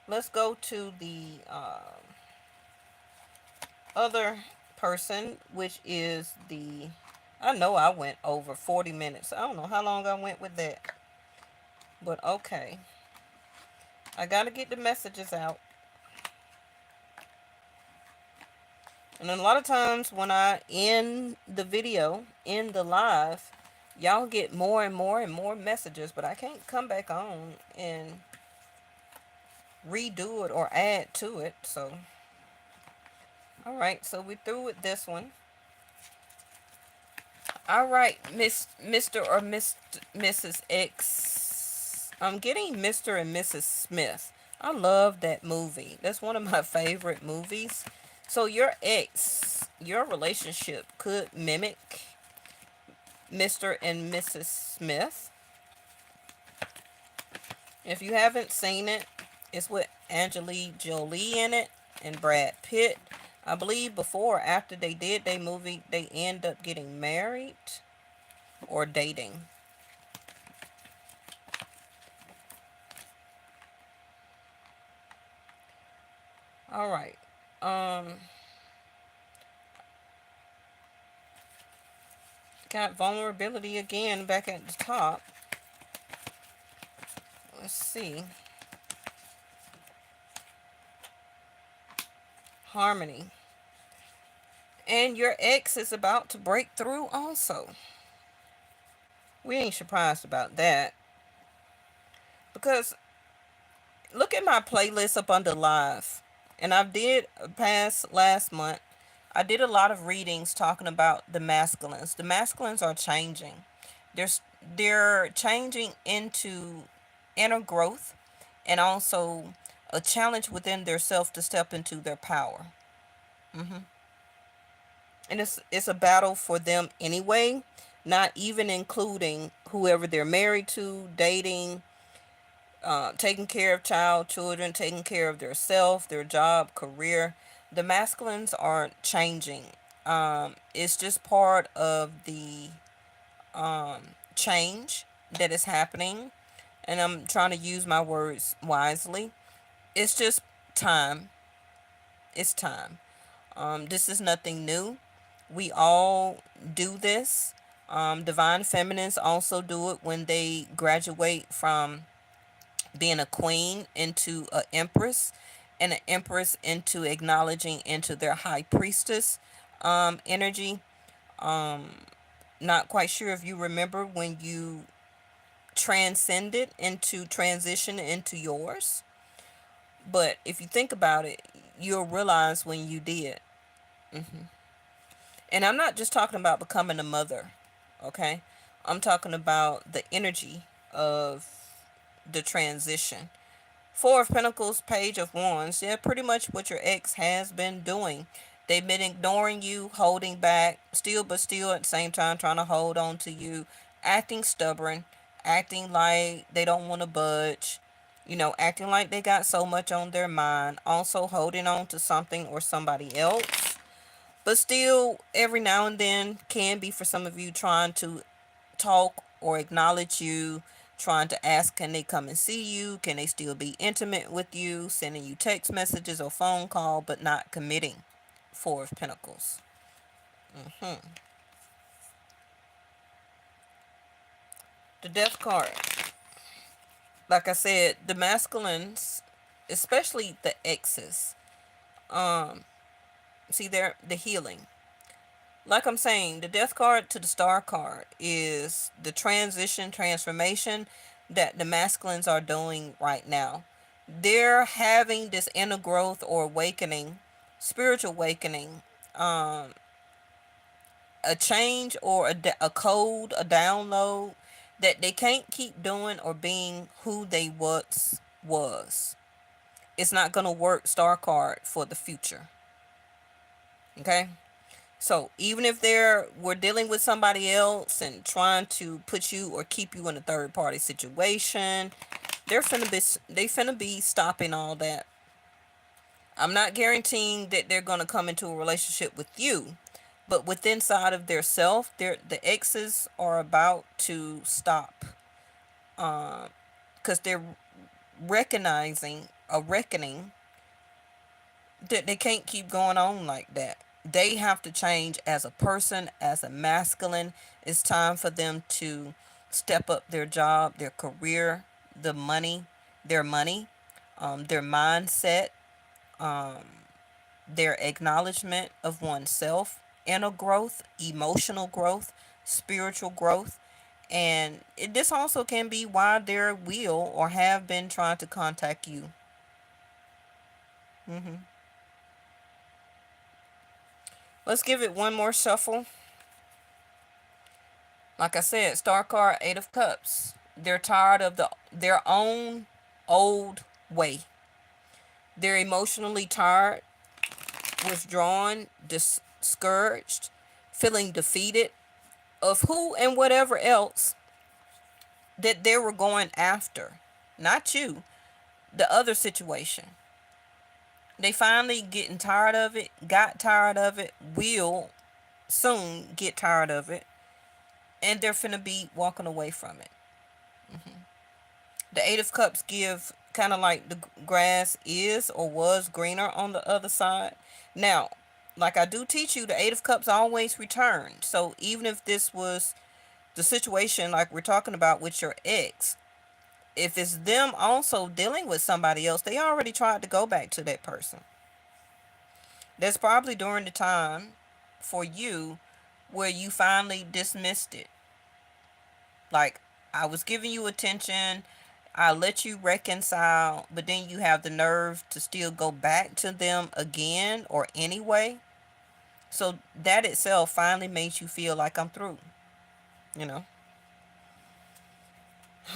Let's go to the other person, which is the. I know I went over 40 minutes. I don't know how long I went with that. But okay. I gotta get the messages out. And then a lot of times when I end the video, in the live, y'all get more and more and more messages, but I can't come back on and redo it or add to it. So, all right, so we through with this one. All right, Mr. or Mrs. X. I'm getting Mr. and Mrs. Smith. I love that movie. That's one of my favorite movies. So your ex, your relationship could mimic Mr. and Mrs. Smith. If you haven't seen it, it's with Angelina Jolie in it and Brad Pitt. I believe before or after they did their movie, they end up getting married or dating. All right. Um, Got vulnerability again back at the top. Let's see. Harmony. And your ex is about to break through also. We ain't surprised about that. Because look at my playlist up under live. And I did past last month. I did a lot of readings talking about the masculines. The masculines are changing. They're they're changing into inner growth and also a challenge within their self to step into their power. hmm And it's a battle for them anyway, not even including whoever they're married to, dating, taking care of children, taking care of their self, their job, career. The masculines aren't changing. It's just part of the change that is happening. And I'm trying to use my words wisely. It's just time. It's time. This is nothing new. We all do this. Divine feminines also do it when they graduate from being a queen into an empress, and an empress into acknowledging into their high priestess energy. Not quite sure if you remember when you transcended into transition into yours, but if you think about it, you'll realize when you did. And I'm not just talking about becoming a mother, okay? I'm talking about the energy of the transition. Four of Pentacles, Page of Wands. Yeah, pretty much what your ex has been doing. They've been ignoring you, holding back, still but still at the same time trying to hold on to you, acting stubborn, acting like they don't want to budge, acting like they got so much on their mind, also holding on to something or somebody else. But still, every now and then can be for some of you trying to talk or acknowledge you, trying to ask, can they come and see you? Can they still be intimate with you? Sending you text messages or phone call, but not committing. Four of Pentacles. The Death card. Like I said, the masculines, especially the exes, see there the healing. Like I'm saying, the Death card to the Star card is the transition, transformation that the masculines are doing right now. They're having this inner growth or awakening, spiritual awakening, a change or a code, a download that they can't keep doing or being who they once was. It's not going to work, Star card, for the future. Okay? So even if we're dealing with somebody else and trying to put you or keep you in a third party situation, they finna be stopping all that. I'm not guaranteeing that they're gonna come into a relationship with you, but within inside of their self, the exes are about to stop, because they're recognizing a reckoning that they can't keep going on like that. They have to change as a person, as a masculine. It's time for them to step up their job, their career, their money, their mindset, their acknowledgement of oneself, inner growth, emotional growth, spiritual growth. And this also can be why they will or have been trying to contact you. Let's give it one more shuffle. Like I said, Star card, Eight of Cups. They're tired of their own old way. They're emotionally tired, withdrawn, discouraged, feeling defeated of who and whatever else that they were going after. Not you, the other situation. They finally got tired of it, will soon get tired of it, and they're finna be walking away from it. The Eight of Cups give kind of like the grass is or was greener on the other side. Now, like I do teach you, the Eight of Cups always return. So even if this was the situation like we're talking about with your ex, if it's them also dealing with somebody else, they already tried to go back to that person. That's probably during the time for you where you finally dismissed it. Like, I was giving you attention, I let you reconcile, but then you have the nerve to still go back to them again or anyway. So that itself finally makes you feel like I'm through, you know?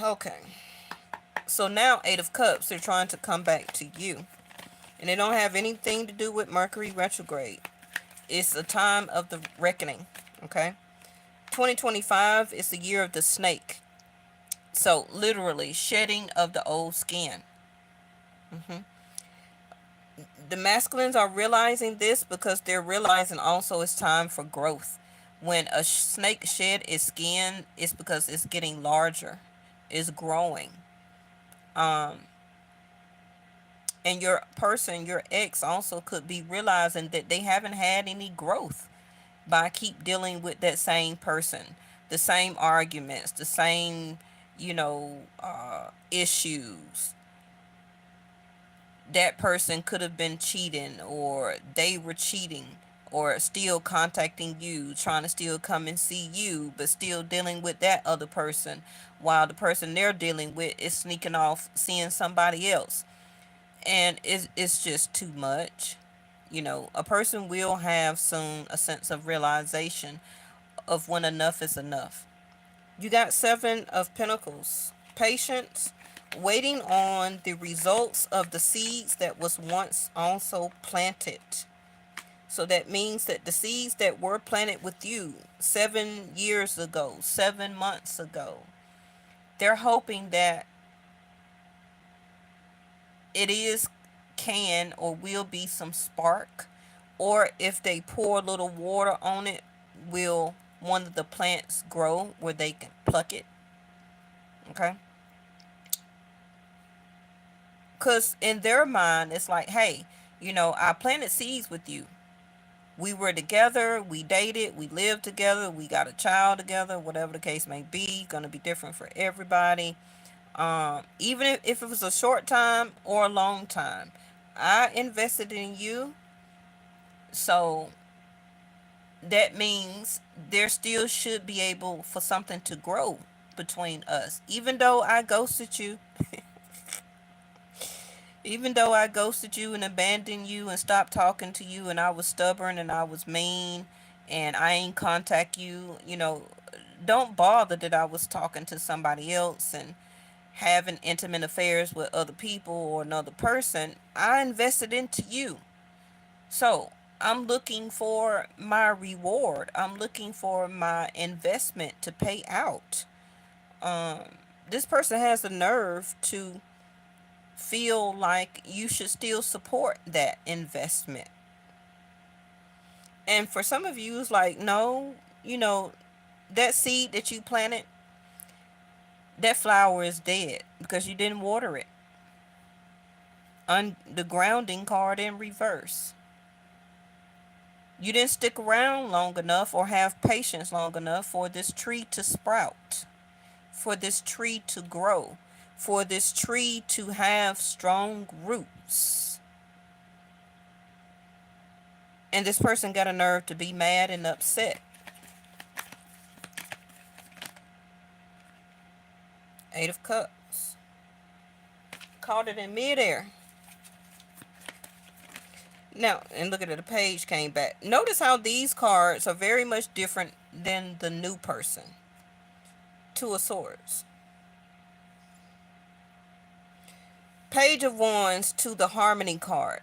Okay. So now, Eight of Cups, they're trying to come back to you. And they don't have anything to do with Mercury retrograde. It's a time of the reckoning, okay? 2025 is the year of the snake. So literally shedding of the old skin. The masculines are realizing this because they're realizing also it's time for growth. When a snake shed its skin, it's because it's getting larger, it's growing. And your ex also could be realizing that they haven't had any growth by keep dealing with that same person, the same arguments, the same, issues. That person could have been cheating, or they were cheating, or still contacting you, trying to still come and see you, but still dealing with that other person, while the person they're dealing with is sneaking off seeing somebody else. And it's just too much. A person will have soon a sense of realization of when enough is enough. You got Seven of Pentacles. Patience, waiting on the results of the seeds that was once also planted. So that means that the seeds that were planted with you 7 years ago, 7 months ago, they're hoping that it is, can, or will be some spark, or if they pour a little water on it, will one of the plants grow where they can pluck it. Okay. Because in their mind, it's like, hey, I planted seeds with you. We were together, we dated, we lived together, we got a child together, whatever the case may be, gonna be different for everybody. Even if it was a short time or a long time, I invested in you, so that means there still should be able for something to grow between us. Even though I ghosted you and abandoned you and stopped talking to you, and I was stubborn and I was mean and I ain't contact you, don't bother that I was talking to somebody else and having intimate affairs with other people or another person. I invested into you. So I'm looking for my reward. I'm looking for my investment to pay out. This person has the nerve to feel like you should still support that investment. And for some of you, it's like, no, that seed that you planted, that flower is dead because you didn't water it. The grounding card in reverse. You didn't stick around long enough or have patience long enough for this tree to sprout, for this tree to grow, for this tree to have strong roots. And this person got a nerve to be mad and upset. Eight of Cups. Caught it in midair. Now, and look at it, the page came back. Notice how these cards are very much different than the new person. Two of Swords. Page of Wands to the Harmony card.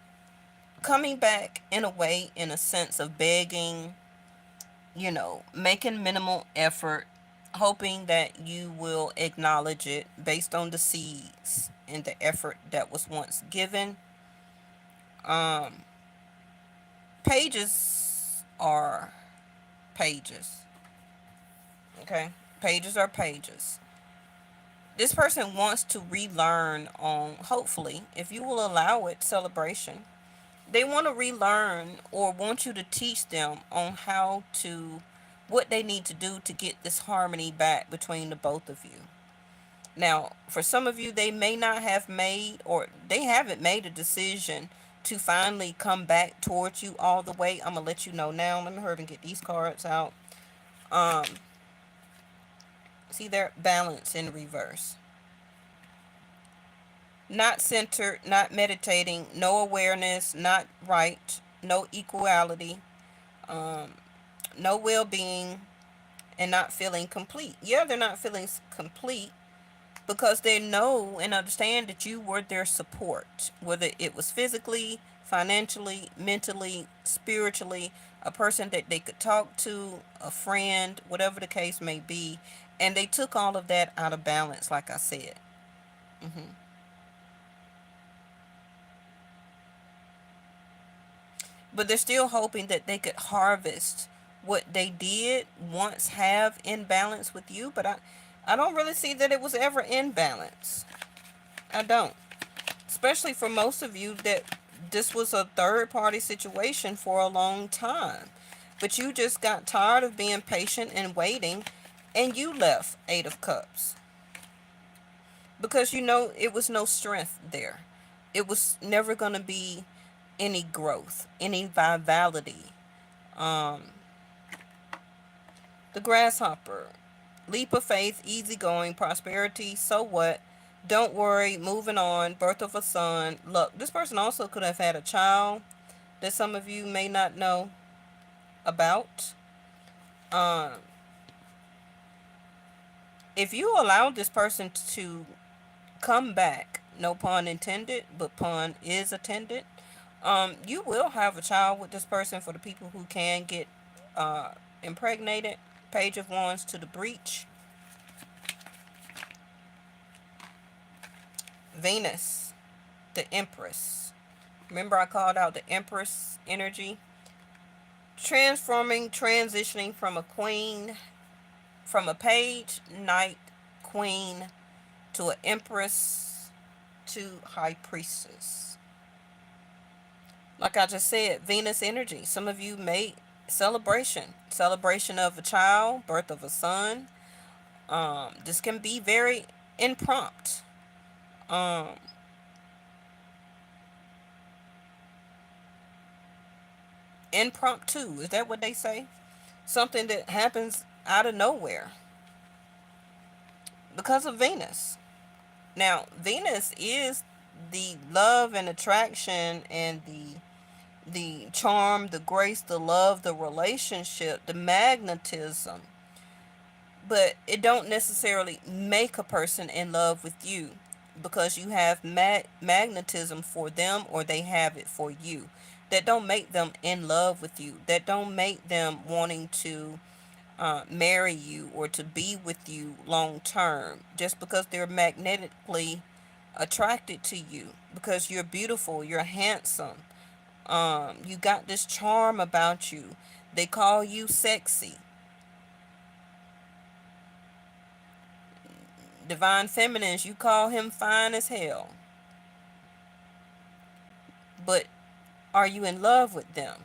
Coming back in a way, in a sense of begging, making minimal effort, hoping that you will acknowledge it based on the seeds and the effort that was once given. Pages are pages. Okay? Pages are pages. This person wants to relearn on, hopefully, if you will allow it, celebration. They want to relearn or want you to teach them on what they need to do to get this harmony back between the both of you. Now, for some of you, they may not have made, or they haven't made a decision to finally come back towards you all the way. I'm going to let you know now. Let me hurry and get these cards out. See their balance in reverse. Not centered, not meditating, no awareness, not right, no equality, no well-being, and not feeling complete. Yeah, they're not feeling complete because they know and understand that you were their support, whether it was physically, financially, mentally, spiritually, a person that they could talk to, a friend, whatever the case may be. And they took all of that out of balance, like I said. But they're still hoping that they could harvest what they did once have in balance with you. But I don't really see that it was ever in balance. I don't. Especially for most of you that this was a third party situation for a long time. But you just got tired of being patient and waiting, and you left. Eight of Cups. Because it was no strength there. It was never going to be any growth, any vitality. The Grasshopper. Leap of faith, easygoing, prosperity, so what? Don't worry, moving on, birth of a son. Look, this person also could have had a child that some of you may not know about. If you allow this person to come back. No pun intended, but pun is attended. You will have a child with this person for the people who can get uh, impregnated. Page of Wands to the breach. Venus, the Empress. Remember I called out the Empress energy? Transforming, transitioning from a queen, from a page, knight, queen, to an empress, to high priestess. Like I just said, Venus energy. Some of you may celebration of a child, birth of a son. This can be very impromptu. Um, Impromptu, is that what they say? Something that happens out of nowhere because of Venus. Now, Venus is the love and attraction and the charm, the grace, the love, the relationship, the magnetism. But it don't necessarily make a person in love with you because you have magnetism for them or they have it for you. That don't make them in love with you. That don't make them wanting to marry you or to be with you long term just because they're magnetically attracted to you because you're beautiful, you're handsome, you got this charm about you. They call you sexy. Divine feminines, you call him fine as hell. But are you in love with them?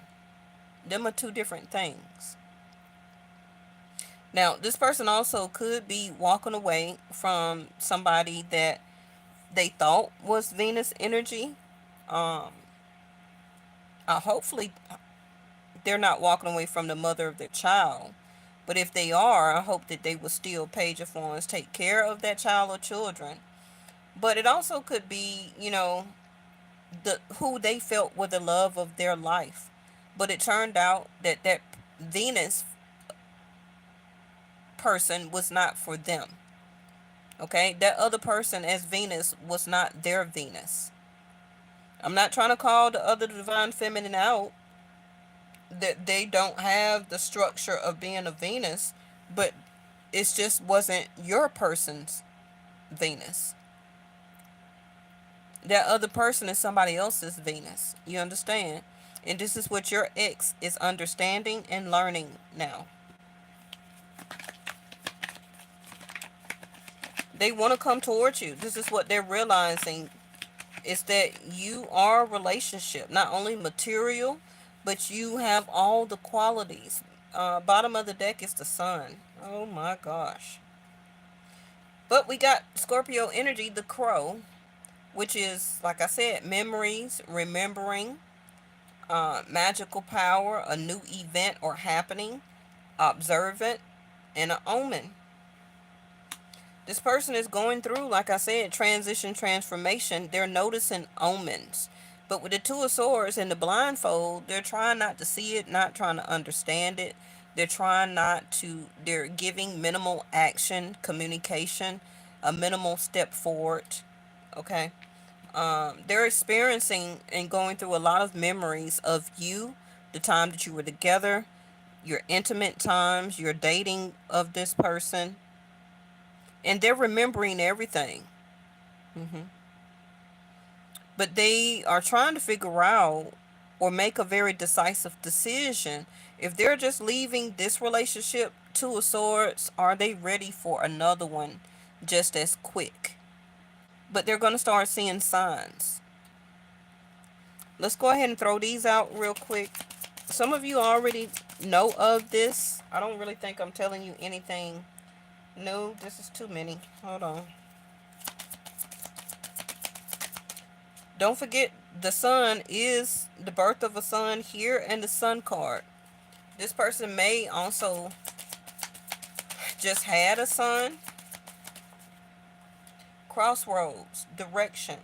Them are two different things. Now, this person also could be walking away from somebody that they thought was Venus energy. Um, Hopefully, they're not walking away from the mother of their child. But if they are, I hope that they will still, Page of Wands, take care of that child or children. But it also could be, the who they felt were the love of their life. But it turned out that that Venus person was not for them. Okay? That other person as Venus was not their Venus. I'm not trying to call the other divine feminine out that they don't have the structure of being a Venus, but it just wasn't your person's Venus. That other person is somebody else's Venus. You understand? And this is what your ex is understanding and learning now. They want to come towards you. This is what they're realizing is that you are a relationship, not only material, but you have all the qualities. Bottom of the deck is the sun. Oh my gosh. But we got Scorpio energy, the crow, which is, like I said, memories, remembering, magical power, a new event or happening, observant, and an omen. This person is going through, like I said, transition, transformation. They're noticing omens. But with the Two of Swords and the blindfold, they're trying not to see it, not trying to understand it. They're trying not to, they're giving minimal action, communication, a minimal step forward. Okay? They're experiencing and going through a lot of memories of you, the time that you were together, your intimate times, your dating of this person, and they're remembering everything. hmm But they are trying to figure out or make a very decisive decision. If they're just leaving this relationship, Two of Swords, are they ready for another one just as quick? But they're going to start seeing signs. Let's go ahead and throw these out real quick. Some of you already know of this. I don't really think I'm telling you anything new. This is too many. Hold on. Don't forget, the sun is the birth of a son here and the sun card. This person may also just had a son. Crossroads, direction.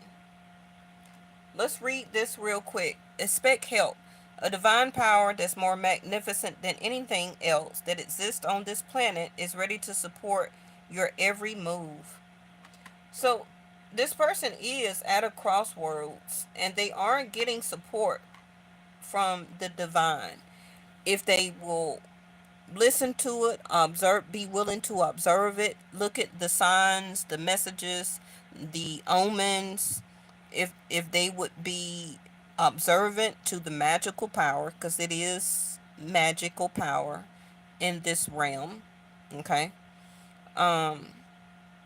Let's read this real quick. Expect help. A divine power that's more magnificent than anything else that exists on this planet is ready to support your every move. So this person is at a crossroads and they aren't getting support from the divine. If they will listen to it, observe, be willing to observe it, look at the signs, the messages, the omens, if they would be observant to the magical power, because it is magical power in this realm. Okay. um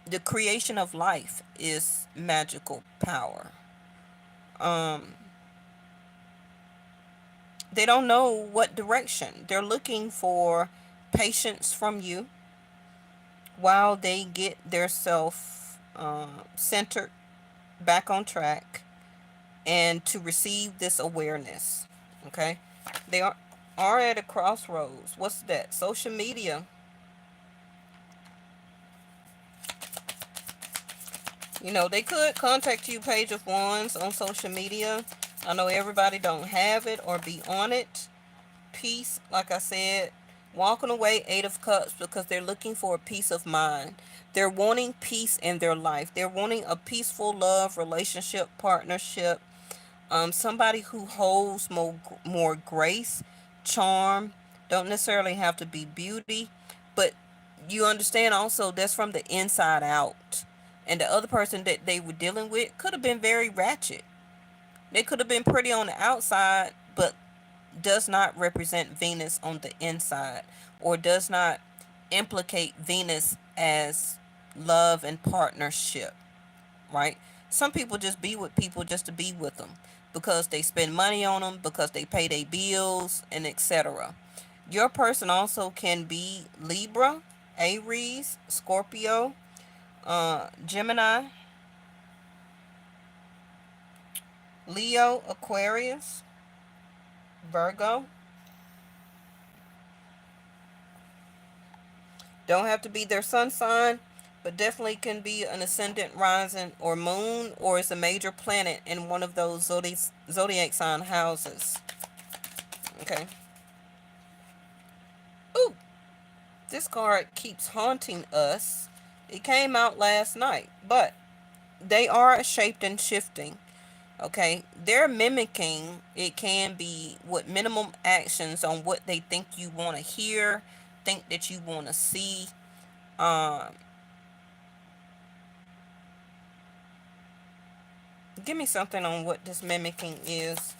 the creation of life is magical power. um they don't know what direction. They're looking for patience from you while they get their self centered back on track and to receive this awareness. Okay. They are at a crossroads. What's that? Social media. They could contact you, page of wands, on social media. I know everybody don't have it or be on it. Peace, like I said, walking away, eight of cups, because they're looking for a peace of mind. They're wanting peace in their life. They're wanting a peaceful love, relationship, partnership. Somebody who holds more grace, charm. Don't necessarily have to be beauty, but you understand also that's from the inside out. And the other person that they were dealing with could have been very ratchet. They could have been pretty on the outside, but does not represent Venus on the inside, or does not implicate Venus as love and partnership, right? Some people just be with people just to be with them because they spend money on them, because they pay their bills, and etc. Your person also can be Libra, Aries, Scorpio, Gemini, Leo, Aquarius, Virgo. Don't have to be their sun sign, but definitely can be an ascendant, rising, or moon, or it's a major planet in one of those zodiac sign houses. Okay. Ooh, this card keeps haunting us. It came out last night, but they are shaped and shifting. Okay, they're mimicking. It can be with minimum actions on what they think you want to hear, think that you want to see. Um, Give me something on what this mimicking is.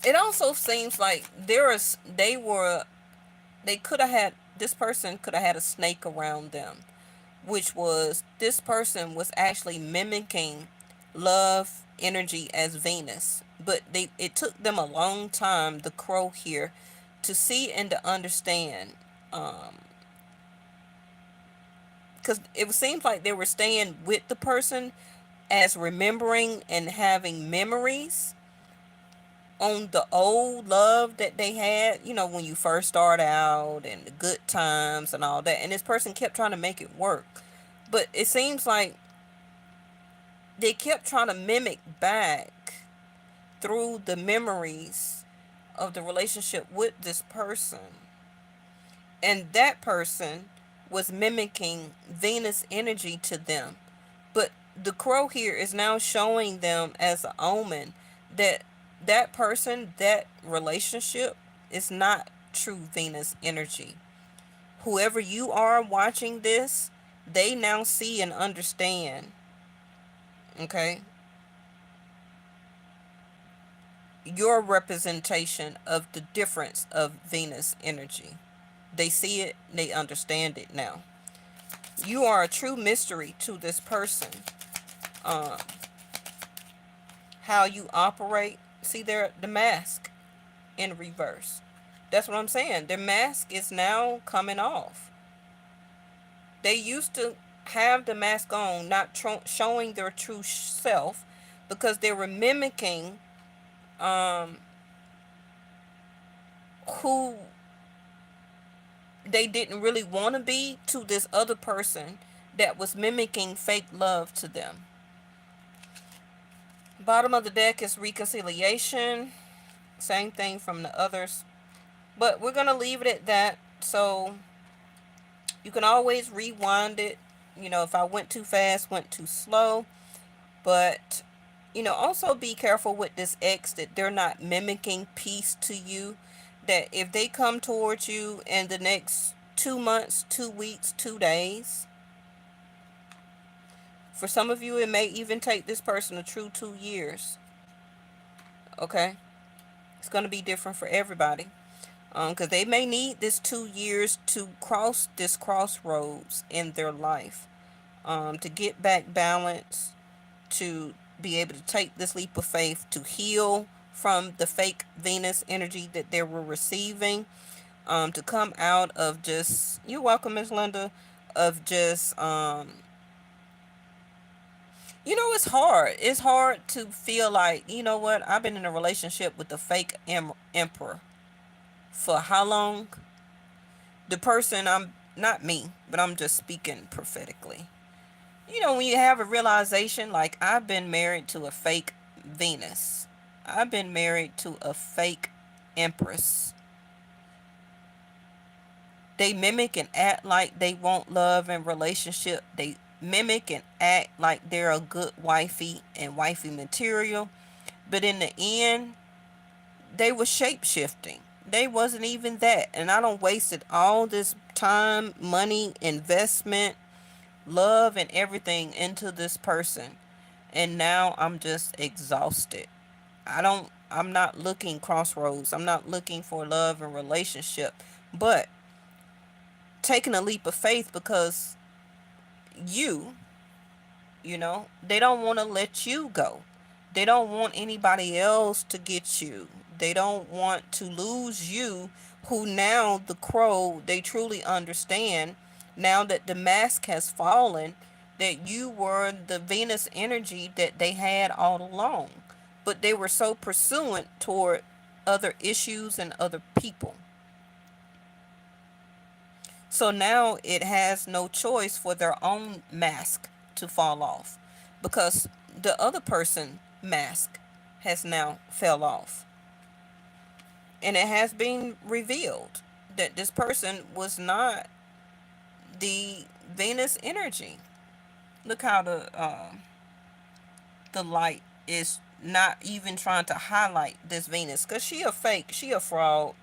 It also seems like they could have had, this person could have had a snake around them, which was, this person was actually mimicking love energy as Venus. But it took them a long time, the crow here, to see and to understand. Because it seems like they were staying with the person as remembering and having memories on the old love that they had, when you first start out, and the good times and all that. And this person kept trying to make it work. But it seems like they kept trying to mimic back through the memories of the relationship with this person. And that person was mimicking Venus energy to them. But the crow here is now showing them as an omen that that person, that relationship, is not true Venus energy. Whoever you are watching this, they now see and understand, okay, your representation of the difference of Venus energy. They see it, they understand it now. You are a true mystery to this person. Um, how you operate. See, the mask in reverse. That's what I'm saying. Their mask is now coming off. They used to have the mask on, not showing their true self, because they were mimicking um, who they didn't really want to be to this other person that was mimicking fake love to them. Bottom of the deck is reconciliation. Same thing from the others. But we're going to leave it at that. So you can always rewind it if I went too fast, went too slow. But, also be careful with this ex that they're not mimicking peace to you. That if they come towards you in the next 2 months, 2 weeks, 2 days, for some of you, it may even take this person a true 2 years. Okay? It's going to be different for everybody. Because they may need this 2 years to cross this crossroads in their life, to get back balance, to be able to take this leap of faith, to heal from the fake Venus energy that they were receiving, to come out of just, you're welcome, Miss Linda, of just, it's hard. It's hard to feel like, you know what, I've been in a relationship with the fake emperor for how long? The person, I'm not me, but I'm just speaking prophetically. When you have a realization, like, I've been married to a fake Venus, I've been married to a fake Empress. They mimic and act like they want love and relationship. They mimic and act like they're a good wifey and wifey material. But in the end, they were shape shifting. They wasn't even that. And I don't wasted all this time, money, investment, love, and everything into this person. And now I'm just exhausted. I'm not looking crossroads. I'm not looking for love and relationship. But taking a leap of faith, because you, they don't want to let you go. They don't want anybody else to get you. They don't want to lose you, who now the crow, they truly understand, now that the mask has fallen, that you were the Venus energy that they had all along. But they were so pursuant toward other issues and other people. So now it has no choice for their own mask to fall off, because the other person mask has now fell off. And it has been revealed that this person was not the Venus energy. Look how the light is not even trying to highlight this Venus, because she a fake, she a fraud.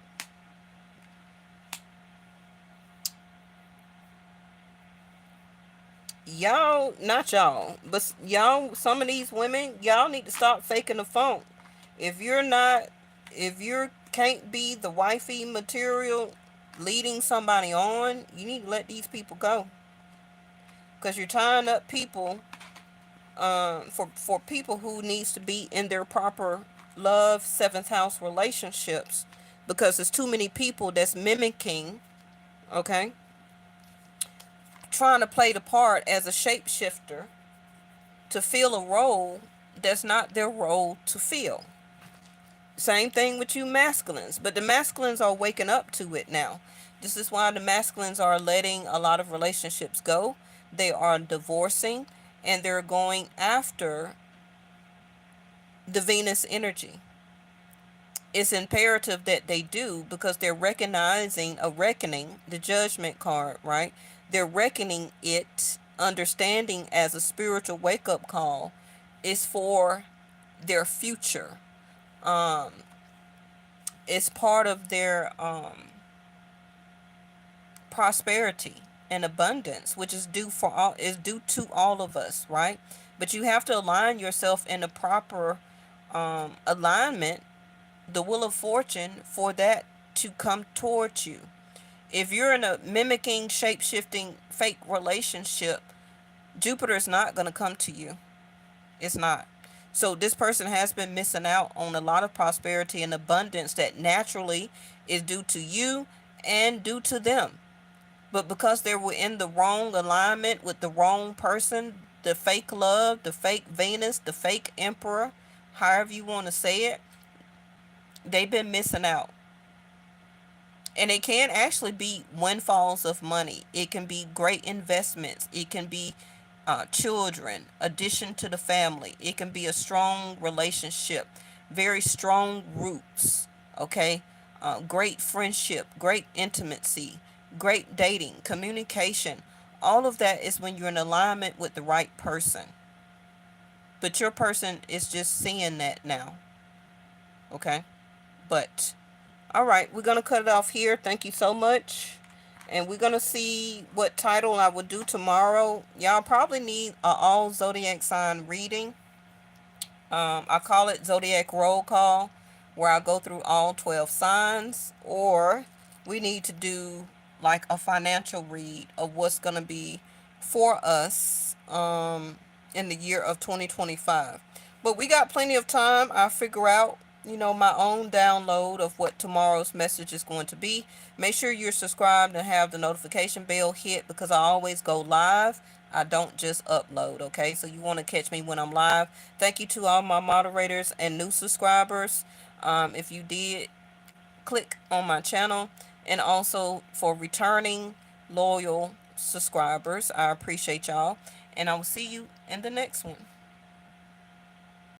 Y'all, not y'all, but y'all, some of these women, y'all need to stop faking the funk. If you're not, if you can't be the wifey material leading somebody on, you need to let these people go. Because you're tying up people, for people who needs to be in their proper love, seventh house relationships. Because there's too many people that's mimicking, okay, trying to play the part as a shapeshifter to fill a role that's not their role to fill. Same thing with you masculines, but the masculines are waking up to it now. This is why the masculines are letting a lot of relationships go. They are divorcing, and they're going after the Venus energy. It's imperative that they do, because they're recognizing a reckoning, the Judgment card, right? They're reckoning it, understanding as a spiritual wake-up call is for their future. Um, it's part of their prosperity and abundance, which is due to all of us, right? But you have to align yourself in the proper alignment, the wheel of fortune, for that to come towards you. If you're in a mimicking, shape-shifting, fake relationship, Jupiter is not going to come to you. It's not. So this person has been missing out on a lot of prosperity and abundance that naturally is due to you and due to them. But because they were in the wrong alignment with the wrong person, the fake love, the fake Venus, the fake emperor, however you want to say it, they've been missing out. And it can actually be windfalls of money. It can be great investments. It can be children, addition to the family. It can be a strong relationship, very strong roots, okay? Great friendship, great intimacy, great dating, communication. All of that is when you're in alignment with the right person. But your person is just seeing that now. Okay? But, all right, we're going to cut it off here. Thank you so much. And we're going to see what title I will do tomorrow. Y'all probably need a all zodiac sign reading. I call it Zodiac Roll Call, where I go through all 12 signs. Or we need to do like a financial read of what's going to be for us in the year of 2025. But we got plenty of time. I'll figure out, my own download of what tomorrow's message is going to be. Make sure you're subscribed and have the notification bell hit, because I always go live. I don't just upload, okay? So you want to catch me when I'm live. Thank you to all my moderators and new subscribers. If you did click on my channel, and also for returning loyal subscribers, I appreciate y'all. And I will see you in the next one.